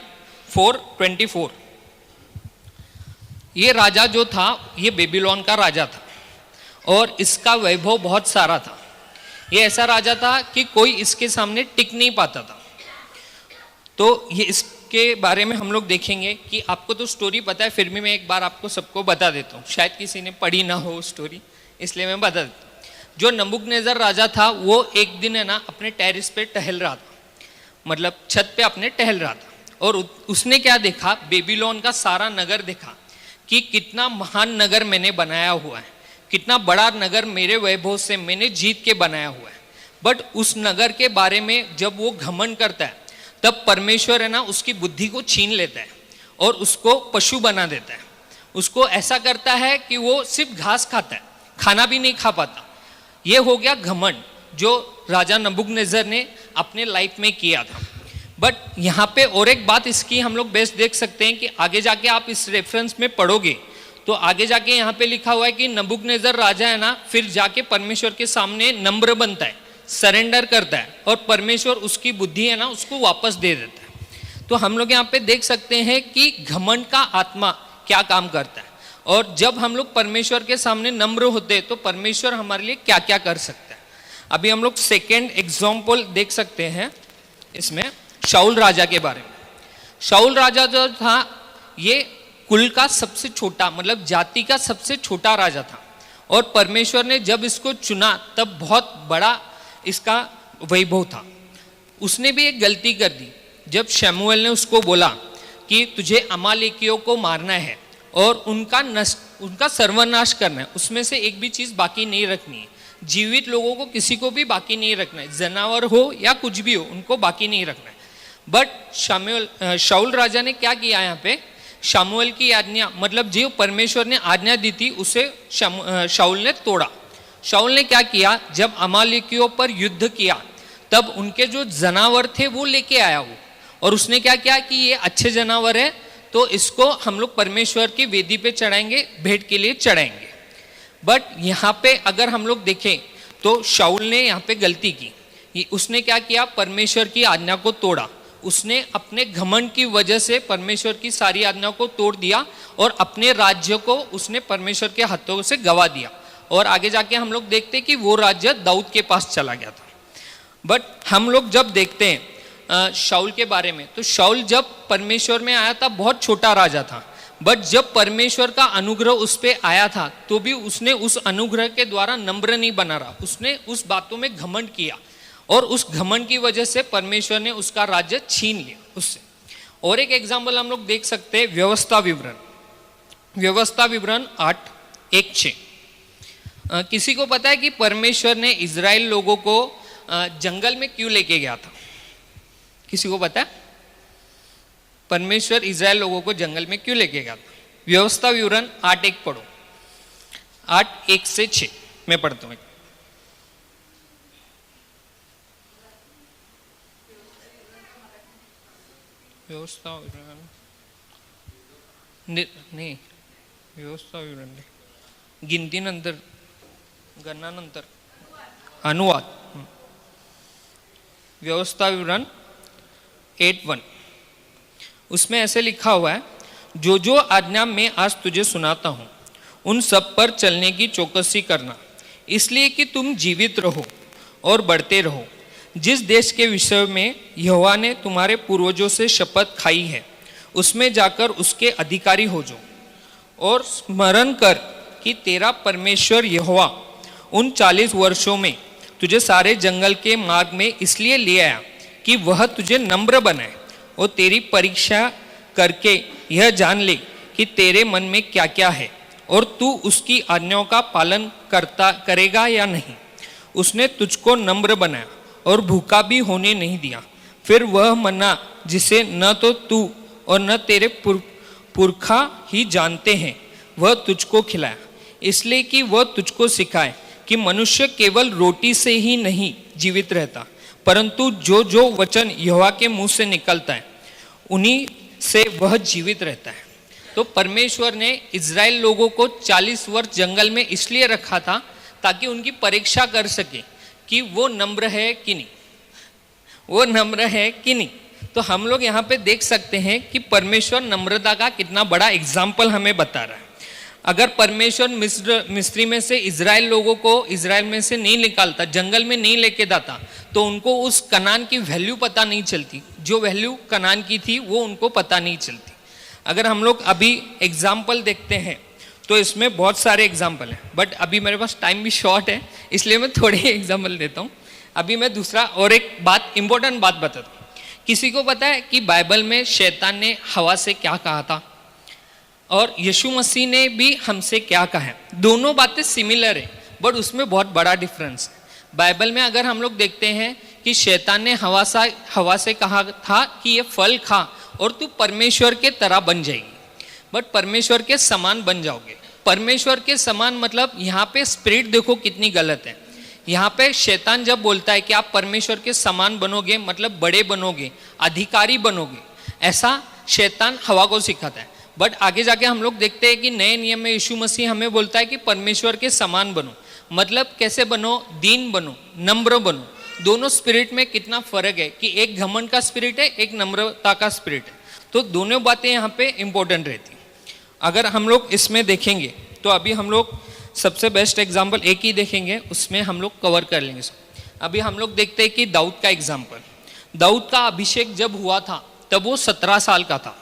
4:24। ये राजा जो था ये बेबीलोन का राजा था और इसका वैभव बहुत सारा था। ये ऐसा राजा था कि कोई इसके सामने टिक नहीं पाता था। तो ये इसके बारे में हम लोग देखेंगे कि आपको तो स्टोरी पता है, फिर भी मैं एक बार आपको सबको बता देता हूँ, शायद किसी ने पढ़ी ना हो स्टोरी, इसलिए मैं बता देता हूँ। जो नबूकदनेस्सर राजा था वो एक दिन है ना अपने टेरिस पे टहल रहा था, मतलब छत पे अपने टहल रहा था, और उसने क्या देखा, बेबीलोन का सारा नगर देखा कि कितना महान नगर मैंने बनाया हुआ है, कितना बड़ा नगर मेरे वैभव से मैंने जीत के बनाया हुआ है। बट उस नगर के बारे में जब वो घमंड करता है तब परमेश्वर है ना उसकी बुद्धि को छीन लेता है और उसको पशु बना देता है। उसको ऐसा करता है कि वो सिर्फ घास खाता है, खाना भी नहीं खा पाता। ये हो गया घमंड जो राजा नबूकदनेस्सर ने अपने लाइफ में किया था। बट यहाँ पे और एक बात इसकी हम लोग बेस्ट देख सकते हैं कि आगे जाके आप इस रेफरेंस में पढ़ोगे तो आगे जाके यहाँ पे लिखा हुआ है कि नबूकदनेस्सर राजा है ना फिर जाके परमेश्वर के सामने नम्र बनता है, सरेंडर करता है, और परमेश्वर उसकी बुद्धि है ना उसको वापस दे देता है। तो हम लोग यहाँ पे देख सकते हैं कि घमंड का आत्मा क्या काम करता है, और जब हम लोग परमेश्वर के सामने नम्र होते हैं तो परमेश्वर हमारे लिए क्या क्या कर सकता है। अभी हम लोग सेकेंड एग्जाम्पल देख सकते हैं इसमें शाऊल राजा के बारे में। शाऊल राजा जो था ये कुल का सबसे छोटा, मतलब जाति का सबसे छोटा राजा था, और परमेश्वर ने जब इसको चुना तब बहुत बड़ा इसका वैभव था। उसने भी एक गलती कर दी। जब शमूएल ने उसको बोला कि तुझे अमालेकियों को मारना है और उनका सर्वनाश करना है, उसमें से एक भी चीज़ बाकी नहीं रखनी है, जीवित लोगों को किसी को भी बाकी नहीं रखना है, जानवर हो या कुछ भी हो उनको बाकी नहीं रखना है। बट शाऊल राजा ने क्या किया, यहाँ पे शमूएल की आज्ञा, मतलब जो परमेश्वर ने आज्ञा दी थी उसे शाऊल ने तोड़ा। शाऊल ने क्या किया, जब अमालेकियों पर युद्ध किया तब उनके जो जानवर थे वो लेके आया वो, और उसने क्या किया कि ये अच्छे जानवर है तो इसको हम लोग परमेश्वर की वेदी पे चढ़ाएंगे, भेंट के लिए चढ़ाएंगे। बट यहाँ पे अगर हम लोग देखें तो शाऊल ने यहाँ पे गलती की। उसने क्या किया, परमेश्वर की आज्ञा को तोड़ा। उसने अपने घमंड की वजह से परमेश्वर की सारी आज्ञा को तोड़ दिया और अपने राज्य को उसने परमेश्वर के हाथों से गवा दिया। और आगे जाके हम लोग देखते हैं कि वो राज्य दाऊद के पास चला गया था। बट हम लोग जब देखते हैं शाऊल के बारे में, तो शाऊल जब परमेश्वर में आया था बहुत छोटा राजा था, बट जब परमेश्वर का अनुग्रह उस पर आया था तो भी उसने उस अनुग्रह के द्वारा नम्र नहीं बना रहा, उसने उस बातों में घमंड किया, और उस घमंड की वजह से परमेश्वर ने उसका राज्य छीन लिया उससे। और एक एग्जाम्पल हम लोग देख सकते हैं, व्यवस्था विवरण 8:1-6। किसी को पता है कि परमेश्वर ने इजराइल लोगों को जंगल में क्यों लेके गया था? किसी को पता है परमेश्वर इजराइल लोगों को जंगल में क्यों लेके गया था? व्यवस्था विवरण 8:1 पढ़ो, 8:1-6 मैं पढ़ता हूँ। व्यवस्था विवरण नाही, व्यवस्था विवरण नाही, गिनती नंतर, गणना नंतर, अनुवाद। व्यवस्था विवरण 8:1 उसमें ऐसे लिखा हुआ है, जो जो आज्ञा मैं आज तुझे सुनाता हूँ उन सब पर चलने की चौकसी करना, इसलिए कि तुम जीवित रहो और बढ़ते रहो। जिस देश के विषय में यहोवा ने तुम्हारे पूर्वजों से शपथ खाई है उसमें जाकर उसके अधिकारी हो जाओ, और स्मरण कर कि तेरा परमेश्वर यहोवा उन 40 वर्षों में तुझे सारे जंगल के मार्ग में इसलिए ले आया कि वह तुझे नम्र बनाए और तेरी परीक्षा करके यह जान ले कि तेरे मन में क्या क्या है और तू उसकी आज्ञाओं का पालन करेगा या नहीं। उसने तुझको नम्र बनाया और भूखा भी होने नहीं दिया। फिर वह मन्ना जिसे न तो तू और न तेरे पुरखा ही जानते हैं वह तुझको खिलाया, इसलिए कि वह तुझको सिखाए कि मनुष्य केवल रोटी से ही नहीं जीवित रहता, परंतु जो जो वचन यहोवा के मुंह से निकलता है उन्हीं से वह जीवित रहता है। तो परमेश्वर ने इजराइल लोगों को 40 वर्ष जंगल में इसलिए रखा था ताकि उनकी परीक्षा कर सके कि वो नम्र है कि नहीं, वो नम्र है कि नहीं। तो हम लोग यहाँ पे देख सकते हैं कि परमेश्वर नम्रता का कितना बड़ा एग्जाम्पल हमें बता रहा है। अगर परमेश्वर मिस्री में से इजराइल लोगों को इजराइल में से नहीं निकालता, जंगल में नहीं लेके जाता, तो उनको उस कनान की वैल्यू पता नहीं चलती। जो वैल्यू कनान की थी वो उनको पता नहीं चलती। अगर हम लोग अभी एग्जाम्पल देखते हैं तो इसमें बहुत सारे एग्जाम्पल हैं, बट अभी मेरे पास टाइम भी शॉर्ट है, इसलिए मैं थोड़े एग्जाम्पल देता हूँ। अभी मैं दूसरा और एक बात, इंपॉर्टेंट बात बताता हूँ। किसी को पता है कि बाइबल में शैतान ने हवा से क्या कहा था और यीशु मसीह ने भी हमसे क्या कहा है? दोनों बातें सिमिलर है, बट उसमें बहुत बड़ा डिफरेंस है। बाइबल में अगर हम लोग देखते हैं कि शैतान ने हवा से कहा था कि ये फल खा और तू परमेश्वर के तरह बन जाएगी, बट परमेश्वर के समान बन जाओगे। परमेश्वर के समान मतलब यहाँ पे स्पिरिट देखो कितनी गलत है। यहाँ पे शैतान जब बोलता है कि आप परमेश्वर के समान बनोगे, मतलब बड़े बनोगे, अधिकारी बनोगे, ऐसा शैतान हवा को सिखाता है। बट आगे जाके हम लोग देखते हैं कि नए नियम में यीशु मसीह हमें बोलता है कि परमेश्वर के समान बनो। मतलब कैसे बनो? दीन बनो, नम्र बनो। दोनों स्पिरिट में कितना फर्क है कि एक घमंड का स्पिरिट है, एक नम्रता का स्पिरिट है। तो दोनों बातें यहाँ पे इंपॉर्टेंट रहती। अगर हम लोग इसमें देखेंगे तो अभी हम लोग सबसे बेस्ट एग्जाम्पल एक ही देखेंगे, उसमें हम लोग कवर कर लेंगे सब। अभी हम लोग देखते हैं कि दाऊद का एग्जाम्पल। दाऊद का अभिषेक जब हुआ था तब वो 17 साल का था।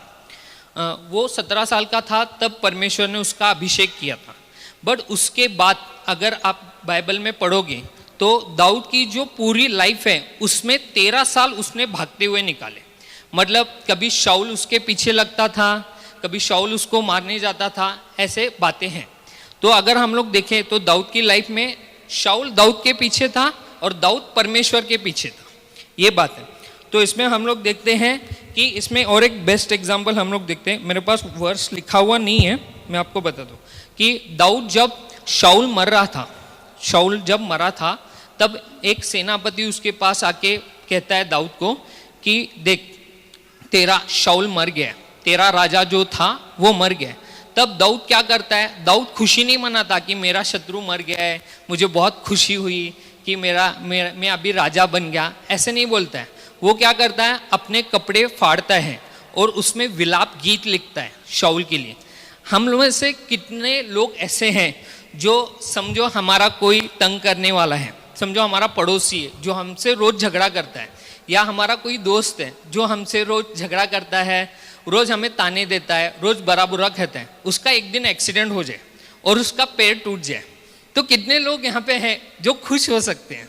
वो 17 साल का था तब परमेश्वर ने उसका अभिषेक किया था। बट उसके बाद अगर आप बाइबल में पढ़ोगे तो दाऊद की जो पूरी लाइफ है उसमें 13 साल उसने भागते हुए निकाले। मतलब कभी शाऊल उसके पीछे लगता था, कभी शाऊल उसको मारने जाता था, ऐसे बातें हैं। तो अगर हम लोग देखें तो दाऊद की लाइफ में शाऊल दाऊद के पीछे था और दाऊद परमेश्वर के पीछे था, ये बात है। तो इसमें हम लोग देखते हैं कि इसमें और एक बेस्ट एग्जाम्पल हम लोग देखते हैं। मेरे पास वर्स लिखा हुआ नहीं है, मैं आपको बता दूं कि दाऊद जब शाऊल मर रहा था, शाऊल जब मरा था तब एक सेनापति उसके पास आके कहता है दाऊद को कि देख तेरा शाऊल मर गया, तेरा राजा जो था वो मर गया। तब दाऊद क्या करता है? दाऊद खुशी नहीं मनाता कि मेरा शत्रु मर गया है, मुझे बहुत खुशी हुई कि मैं अभी राजा बन गया, ऐसे नहीं बोलता है। वो क्या करता है? अपने कपड़े फाड़ता है और उसमें विलाप गीत लिखता है शाऊल के लिए। हम लोग में से कितने लोग ऐसे हैं जो समझो हमारा कोई तंग करने वाला है, समझो हमारा पड़ोसी है जो हमसे रोज झगड़ा करता है, या हमारा कोई दोस्त है जो हमसे रोज झगड़ा करता है, रोज हमें ताने देता है, रोज बड़ा बुरा कहता है। उसका एक दिन एक्सीडेंट हो जाए और उसका पैर टूट जाए, तो कितने लोग यहाँ पे हैं जो खुश हो सकते हैं?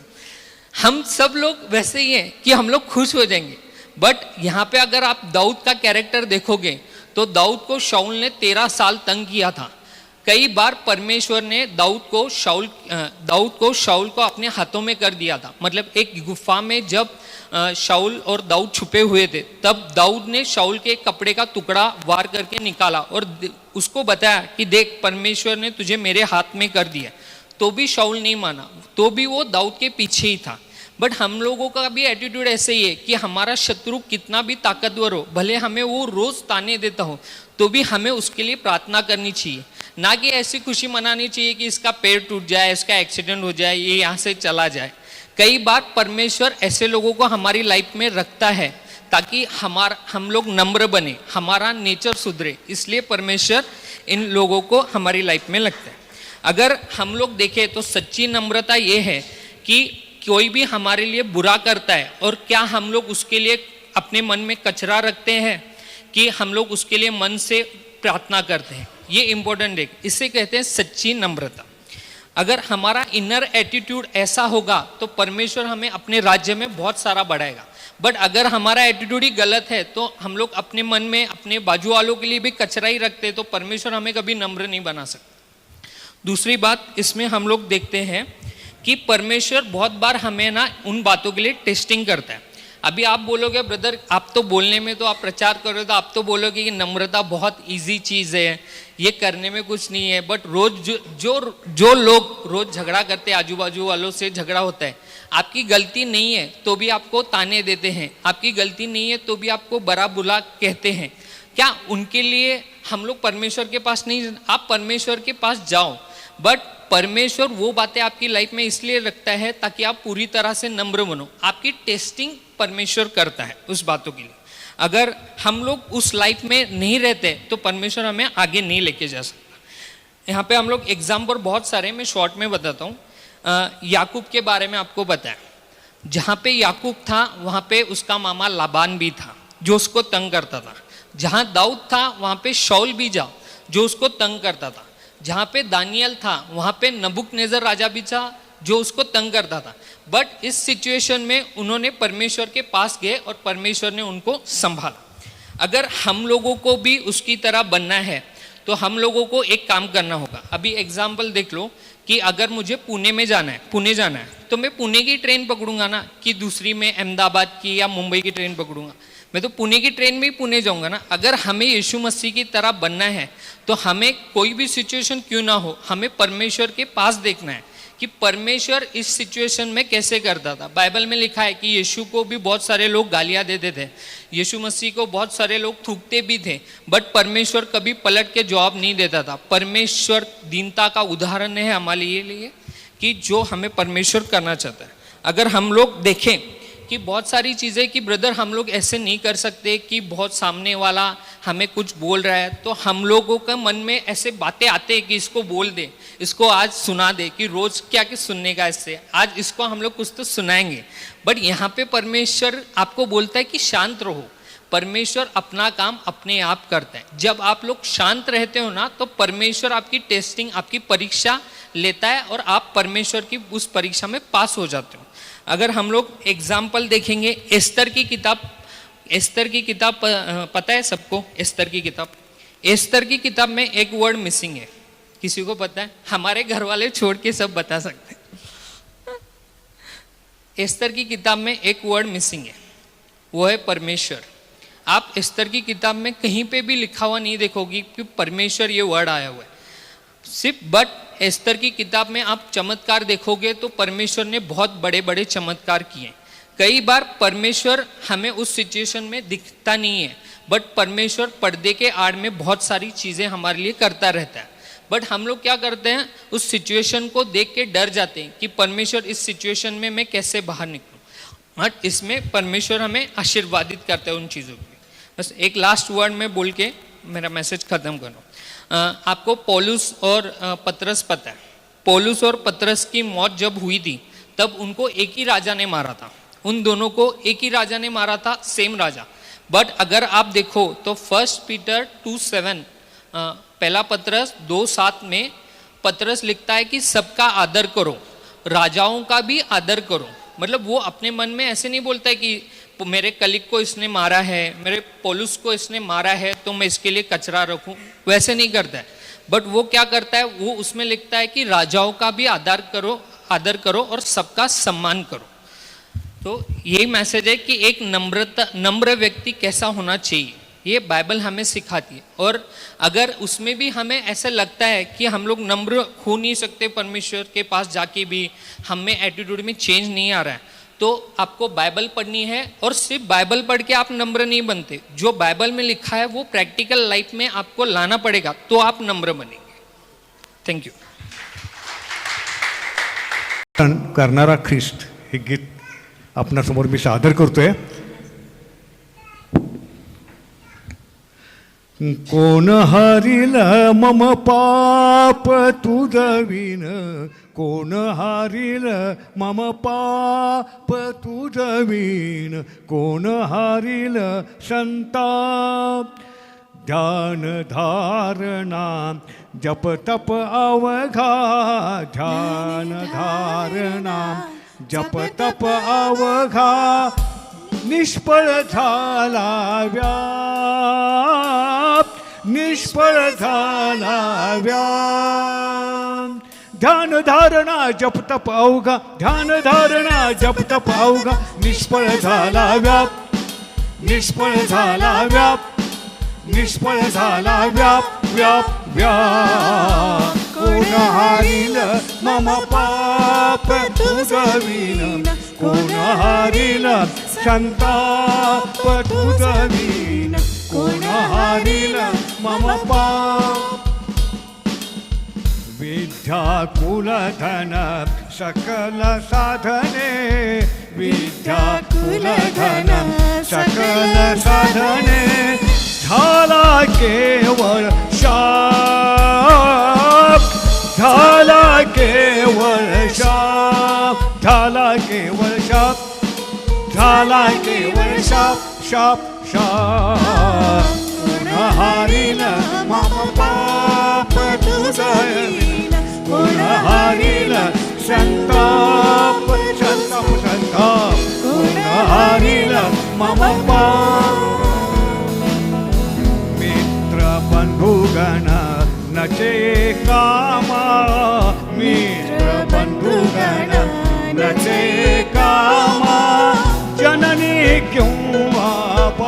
हम सब लोग वैसे ही हैं कि हम लोग खुश हो जाएंगे। बट यहाँ पे अगर आप दाऊद का कैरेक्टर देखोगे तो दाऊद को शाऊल ने 13 साल तंग किया था। कई बार परमेश्वर ने दाऊद को शाऊल को अपने हाथों में कर दिया था। मतलब एक गुफा में जब शाऊल और दाऊद छुपे हुए थे तब दाऊद ने शाऊल के कपड़े का टुकड़ा वार करके निकाला और उसको बताया कि देख परमेश्वर ने तुझे मेरे हाथ में कर दिया। तो भी शाऊल नहीं माना, तो भी वो दाऊद के पीछे ही था। बट हम लोगों का भी एटीट्यूड ऐसे ही है कि हमारा शत्रु कितना भी ताकतवर हो, भले हमें वो रोज ताने देता हो, तो भी हमें उसके लिए प्रार्थना करनी चाहिए, ना कि ऐसी खुशी मनानी चाहिए कि इसका पैर टूट जाए, इसका एक्सीडेंट हो जाए, ये यहाँ से चला जाए। कई बार परमेश्वर ऐसे लोगों को हमारी लाइफ में रखता है ताकि हम लोग नम्र बने, हमारा नेचर सुधरे, इसलिए परमेश्वर इन लोगों को हमारी लाइफ में लगता है। अगर हम लोग देखें तो सच्ची नम्रता ये है कि कोई भी हमारे लिए बुरा करता है और क्या हम लोग उसके लिए अपने मन में कचरा रखते हैं कि हम लोग उसके लिए मन से प्रार्थना करते हैं, ये इंपॉर्टेंट है। इसे कहते हैं सच्ची नम्रता। अगर हमारा इनर एटीट्यूड ऐसा होगा तो परमेश्वर हमें अपने राज्य में बहुत सारा बढ़ाएगा। बट अगर हमारा एटीट्यूड ही गलत है तो हम लोग अपने मन में अपने बाजू वालों के लिए भी कचरा ही रखते हैं, तो परमेश्वर हमें कभी नम्र नहीं बना सकता। दूसरी बात इसमें हम लोग देखते हैं कि परमेश्वर बहुत बार हमें ना उन बातों के लिए टेस्टिंग करता है। अभी आप बोलोगे ब्रदर आप तो बोलने में तो आप प्रचार कर रहे हो, तो आप तो बोलोगे कि नम्रता बहुत इजी चीज़ है, ये करने में कुछ नहीं है। बट रोज जो लोग रोज झगड़ा करते हैं, आजू बाजू वालों से झगड़ा होता है, आपकी गलती नहीं है तो भी आपको ताने देते हैं, आपकी गलती नहीं है तो भी आपको बड़ा बुरा कहते हैं। क्या उनके लिए हम लोग परमेश्वर के पास नहीं? आप परमेश्वर के पास जाओ, बट परमेश्वर वो बातें आपकी लाइफ में इसलिए रखता है ताकि आप पूरी तरह से नम्र बनो। आपकी टेस्टिंग परमेश्वर करता है उस बातों के लिए। अगर हम लोग उस लाइफ में नहीं रहते तो परमेश्वर हमें आगे नहीं लेके जा सकता। यहाँ पे हम लोग एग्जाम्पल बहुत सारे, मैं शॉर्ट में बताता हूँ। याकूब के बारे में आपको पता है, जहाँ पे याकूब था वहाँ पे उसका मामा लाबान भी था जो उसको तंग करता था। जहाँ दाऊद था वहाँ पे शाऊल भी जा जो उसको तंग करता था। जहाँ पे दानियल था वहाँ पे नबूकदनेस्सर राजा भी था जो उसको तंग करता था। बट इस सिचुएशन में उन्होंने परमेश्वर के पास गए और परमेश्वर ने उनको संभाला। अगर हम लोगों को भी उसकी तरह बनना है तो हम लोगों को एक काम करना होगा। अभी एग्जाम्पल देख लो कि अगर मुझे पुणे जाना है तो मैं पुणे की ट्रेन पकड़ूंगा ना, कि दूसरी में अहमदाबाद की या मुंबई की ट्रेन पकड़ूंगा? मैं तो पुणे की ट्रेन में ही पुणे जाऊंगा ना। अगर हमें यीशु मसीह की तरह बनना है तो हमें कोई भी सिचुएशन क्यों ना हो, हमें परमेश्वर के पास देखना है कि परमेश्वर इस सिचुएशन में कैसे करता था। बाइबल में लिखा है कि यीशु को भी बहुत सारे लोग गालियां देते थे, यीशु मसीह को बहुत सारे लोग थूकते भी थे, बट परमेश्वर कभी पलट के जवाब नहीं देता था। परमेश्वर दीनता का उदाहरण है हमारे लिए कि जो हमें परमेश्वर करना चाहता है। अगर हम लोग देखें कि बहुत सारी चीज़ें कि ब्रदर हम लोग ऐसे नहीं कर सकते कि बहुत सामने वाला हमें कुछ बोल रहा है तो हम लोगों का मन में ऐसे बातें आते हैं कि इसको बोल दे, इसको आज सुना दे, कि रोज क्या कि सुनने का इससे, आज इसको हम लोग कुछ तो सुनाएंगे। बट यहाँ पे परमेश्वर आपको बोलता है कि शांत रहो। परमेश्वर अपना काम अपने आप करता है। जब आप लोग शांत रहते हो ना तो परमेश्वर आपकी टेस्टिंग, आपकी परीक्षा लेता है और आप परमेश्वर की उस परीक्षा में पास हो जाते हो। अगर हम लोग एग्जाम्पल देखेंगे, एस्तर की किताब पता है सबको? एस्तर की किताब में एक वर्ड मिसिंग है, किसी को पता है? हमारे घर वाले छोड़ के सब बता सकते हैं। एस्तर की किताब में एक वर्ड मिसिंग है, वो है परमेश्वर। आप एस्तर की किताब में कहीं पे भी लिखा हुआ नहीं देखोगे कि परमेश्वर ये वर्ड आया हुआ है सिर्फ। बट एस्तर की किताब में आप चमत्कार देखोगे तो परमेश्वर ने बहुत बड़े बड़े चमत्कार किए। कई बार परमेश्वर हमें उस सिचुएशन में दिखता नहीं है, बट परमेश्वर पर्दे के आड़ में बहुत सारी चीज़ें हमारे लिए करता रहता है। बट हम लोग क्या करते हैं, उस सिचुएशन को देख के डर जाते हैं कि परमेश्वर इस सिचुएशन में मैं कैसे बाहर निकलूं। बट इसमें परमेश्वर हमें आशीर्वादित करता है उन चीज़ों को। बस एक लास्ट वर्ड में बोल के मेरा मैसेज खत्म करो। आपको पौलुस और पतरस पता है? पौलुस और पतरस की मौत जब हुई थी तब उनको एक ही राजा ने मारा था। उन दोनों को एक ही राजा ने मारा था, सेम राजा। बट अगर आप देखो तो 1 पीटर 2:7 पहला पतरस 2:7 में पतरस लिखता है कि सबका आदर करो, राजाओं का भी आदर करो। मतलब वो अपने मन में ऐसे नहीं बोलता है कि मेरे कलीग को इसने मारा है, मेरे पौलुस को इसने मारा है तो मैं इसके लिए कचरा रखूं, वैसे नहीं करता है। बट वो क्या करता है, वो उसमें लिखता है कि राजाओं का भी आदर करो और सबका सम्मान करो। तो यही मैसेज है कि एक नम्र व्यक्ति कैसा होना चाहिए, ये बाइबल हमें सिखाती है। और अगर उसमें भी हमें ऐसा लगता है कि हम लोग नम्र हो नहीं सकते, परमेश्वर के पास जाके भी हम में एटीट्यूड में चेंज नहीं आ रहा है, तो आपको बाइबल पढ़नी है। और सिर्फ बाइबल पढ़ के आप नम्र नहीं बनते, जो बाइबल में लिखा है वो प्रैक्टिकल लाइफ में आपको लाना पड़ेगा, तो आप नम्र बनेंगे। Thank you. करणारा ख्रिस्त हे गीत आपणासमोर मी सादर करतोय। कोण हारिल मम पाप तुझविन, कोण हारिल मम पाप तुझविन, कोण हारिल संताप, ध्यान धारणा जप तप अवघा, ध्यान धारणा जप तप अवघा, निष्फळ झाला व्याप, निष्फळ झाला व्याप, ध्यान धारणा जप तप अवघा, ध्यान धारणा जप तप अवघा, निष्फळ झाला व्याप, निष्फळ झाला व्याप, निष्फळ झाला व्याप व्याप व्याप, कोण हारिल मम पाप तुझविन, कोण हारिल संताप तुझविन, कोण हारिल मम पाप, विद्या कुलधन सकल साधने, विद्या कुलधन सकल साधने, झाला केवळ शाप, झाला केवळ शाप शाप शाप कोण हारील मम पाप तुझवीन कोण हारील संताप संताप संताप कोण हारील मम पाप मित्र बंधुगण नचे कामा मित्र बंधुगण नचे कामा जननी क्यों बाप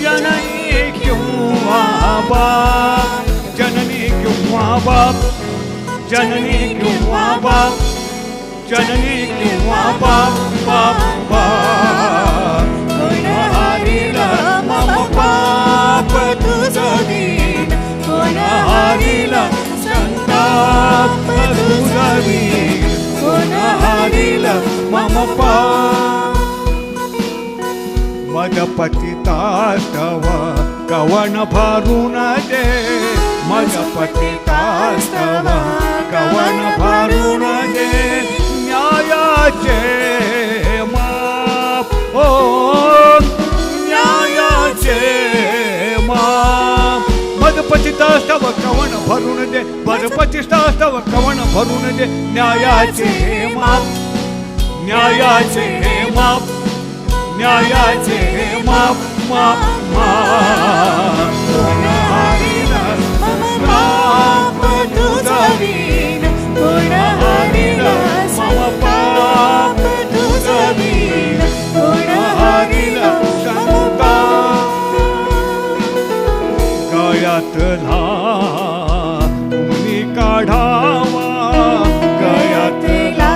जननी क्यों बाप जननी क्यों बाप जननी क्यों बाप जननी क्यों बाप बाप बाप कोण हारील मम पाप तुझवीन कोण हारील संताप तुझवीन कोण हारील मम पाप मदपतितास्तव कवन भरून दे मदपतितास्तव कवन भरून दे न्यायाचे माप ओ न्यायाचे माप मदपतितास्तव कवन भरून दे मदपतितास्तव कवन भरून दे न्यायाचे माप न्यायाचे माप न्यायाचे माप माप माप कोण हारील पाप तुझवीन कोण हारील मम पाप तुझवीन कोण हारील संताप गळ्यातला कुणी काढावा गळ्यातला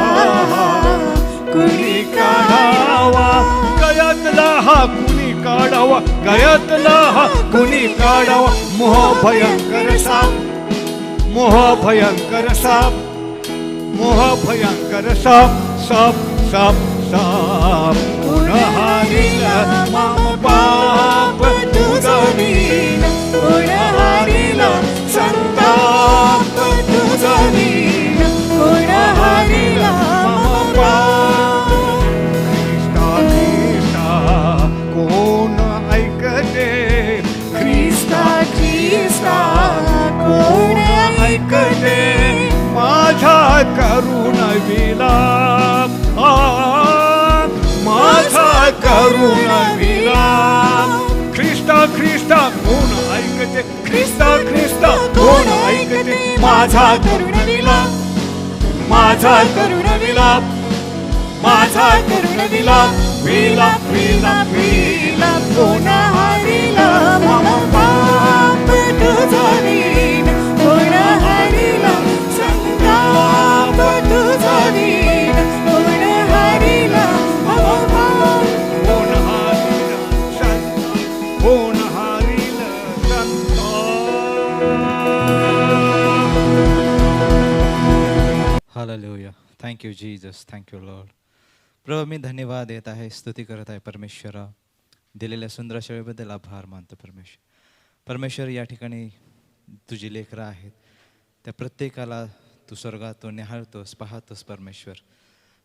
कुणी काढावा गळ्यातला हा कुणी काढावा गळ्यातला हा कुणी काढावा मोह भयंकर साप मोह भयंकर साप मोह भयंकर साप साप साप साप कोण हारील मम पाप तुझवीन कोण हारील संताप तुझवीन कोण हारील मम पाप ख्रिस्ता कोण ऐकते ख्रिस्ता ख्रिस्ता कोण ऐकते माझा करुण विलाप माझा करुण विलाप ख्रिस्ता ख्रिस्ता कोण ऐकते ख्रिस्ता ख्रिस्ता कोण ऐकते माझा करुण विलाप माझा करुण विलाप माझा करुण विलाप विलाप विलाप विलाप कोण हारील मम पाप तुझवीन कोण हारील संताप तुझवीन कोण हारील मम पाप कोण हारील संताप कोण हारील संताप hallelujah. Thank you Jesus. Thank you lord. प्रभू मी धन्यवाद देत आहे स्तुती करत आहे परमेश्वरा दिलेल्या सुंदर वेळेबद्दल आभार मानतो परमेश्वर. परमेश्वर या ठिकाणी तुझी लेकरं आहेत त्या प्रत्येकाला तू स्वर्गातून निहाळतोस पाहतोस परमेश्वर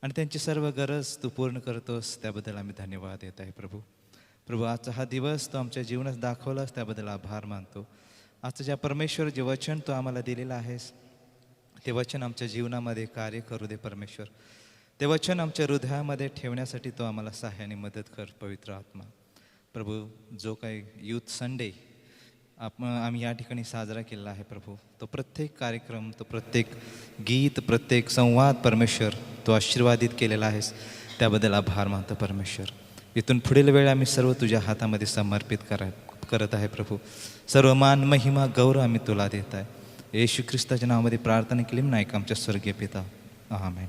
आणि त्यांची सर्व गरज तू पूर्ण करतोस त्याबद्दल आम्ही धन्यवाद देत आहे प्रभू. प्रभू आजचा हा दिवस तू आमच्या जीवनात दाखवलास त्याबद्दल आभार मानतो. आजचं ज्या परमेश्वर जे वचन तू आम्हाला दिलेलं आहेस ते वचन आमच्या जीवनामध्ये कार्य करू दे परमेश्वर. ते वचन आमच्या हृदयामध्ये ठेवण्यासाठी तो आम्हाला सहाय्याने मदत कर पवित्र आत्मा. प्रभू जो काही यूथ संडे आम्ही या ठिकाणी साजरा केलेला आहे प्रभू तो प्रत्येक कार्यक्रम तो प्रत्येक गीत प्रत्येक संवाद परमेश्वर तो आशीर्वादित केलेला आहेस त्याबद्दल आभार मानतो परमेश्वर. इथून पुढील वेळ आम्ही सर्व तुझ्या हातामध्ये समर्पित करत आहे प्रभू. सर्व मान महिमा गौरव आम्ही तुला देत आहे. येशू ख्रिस्ताच्या नावामध्ये प्रार्थना केली नाही का आमच्या स्वर्गीय पिता. आमेन.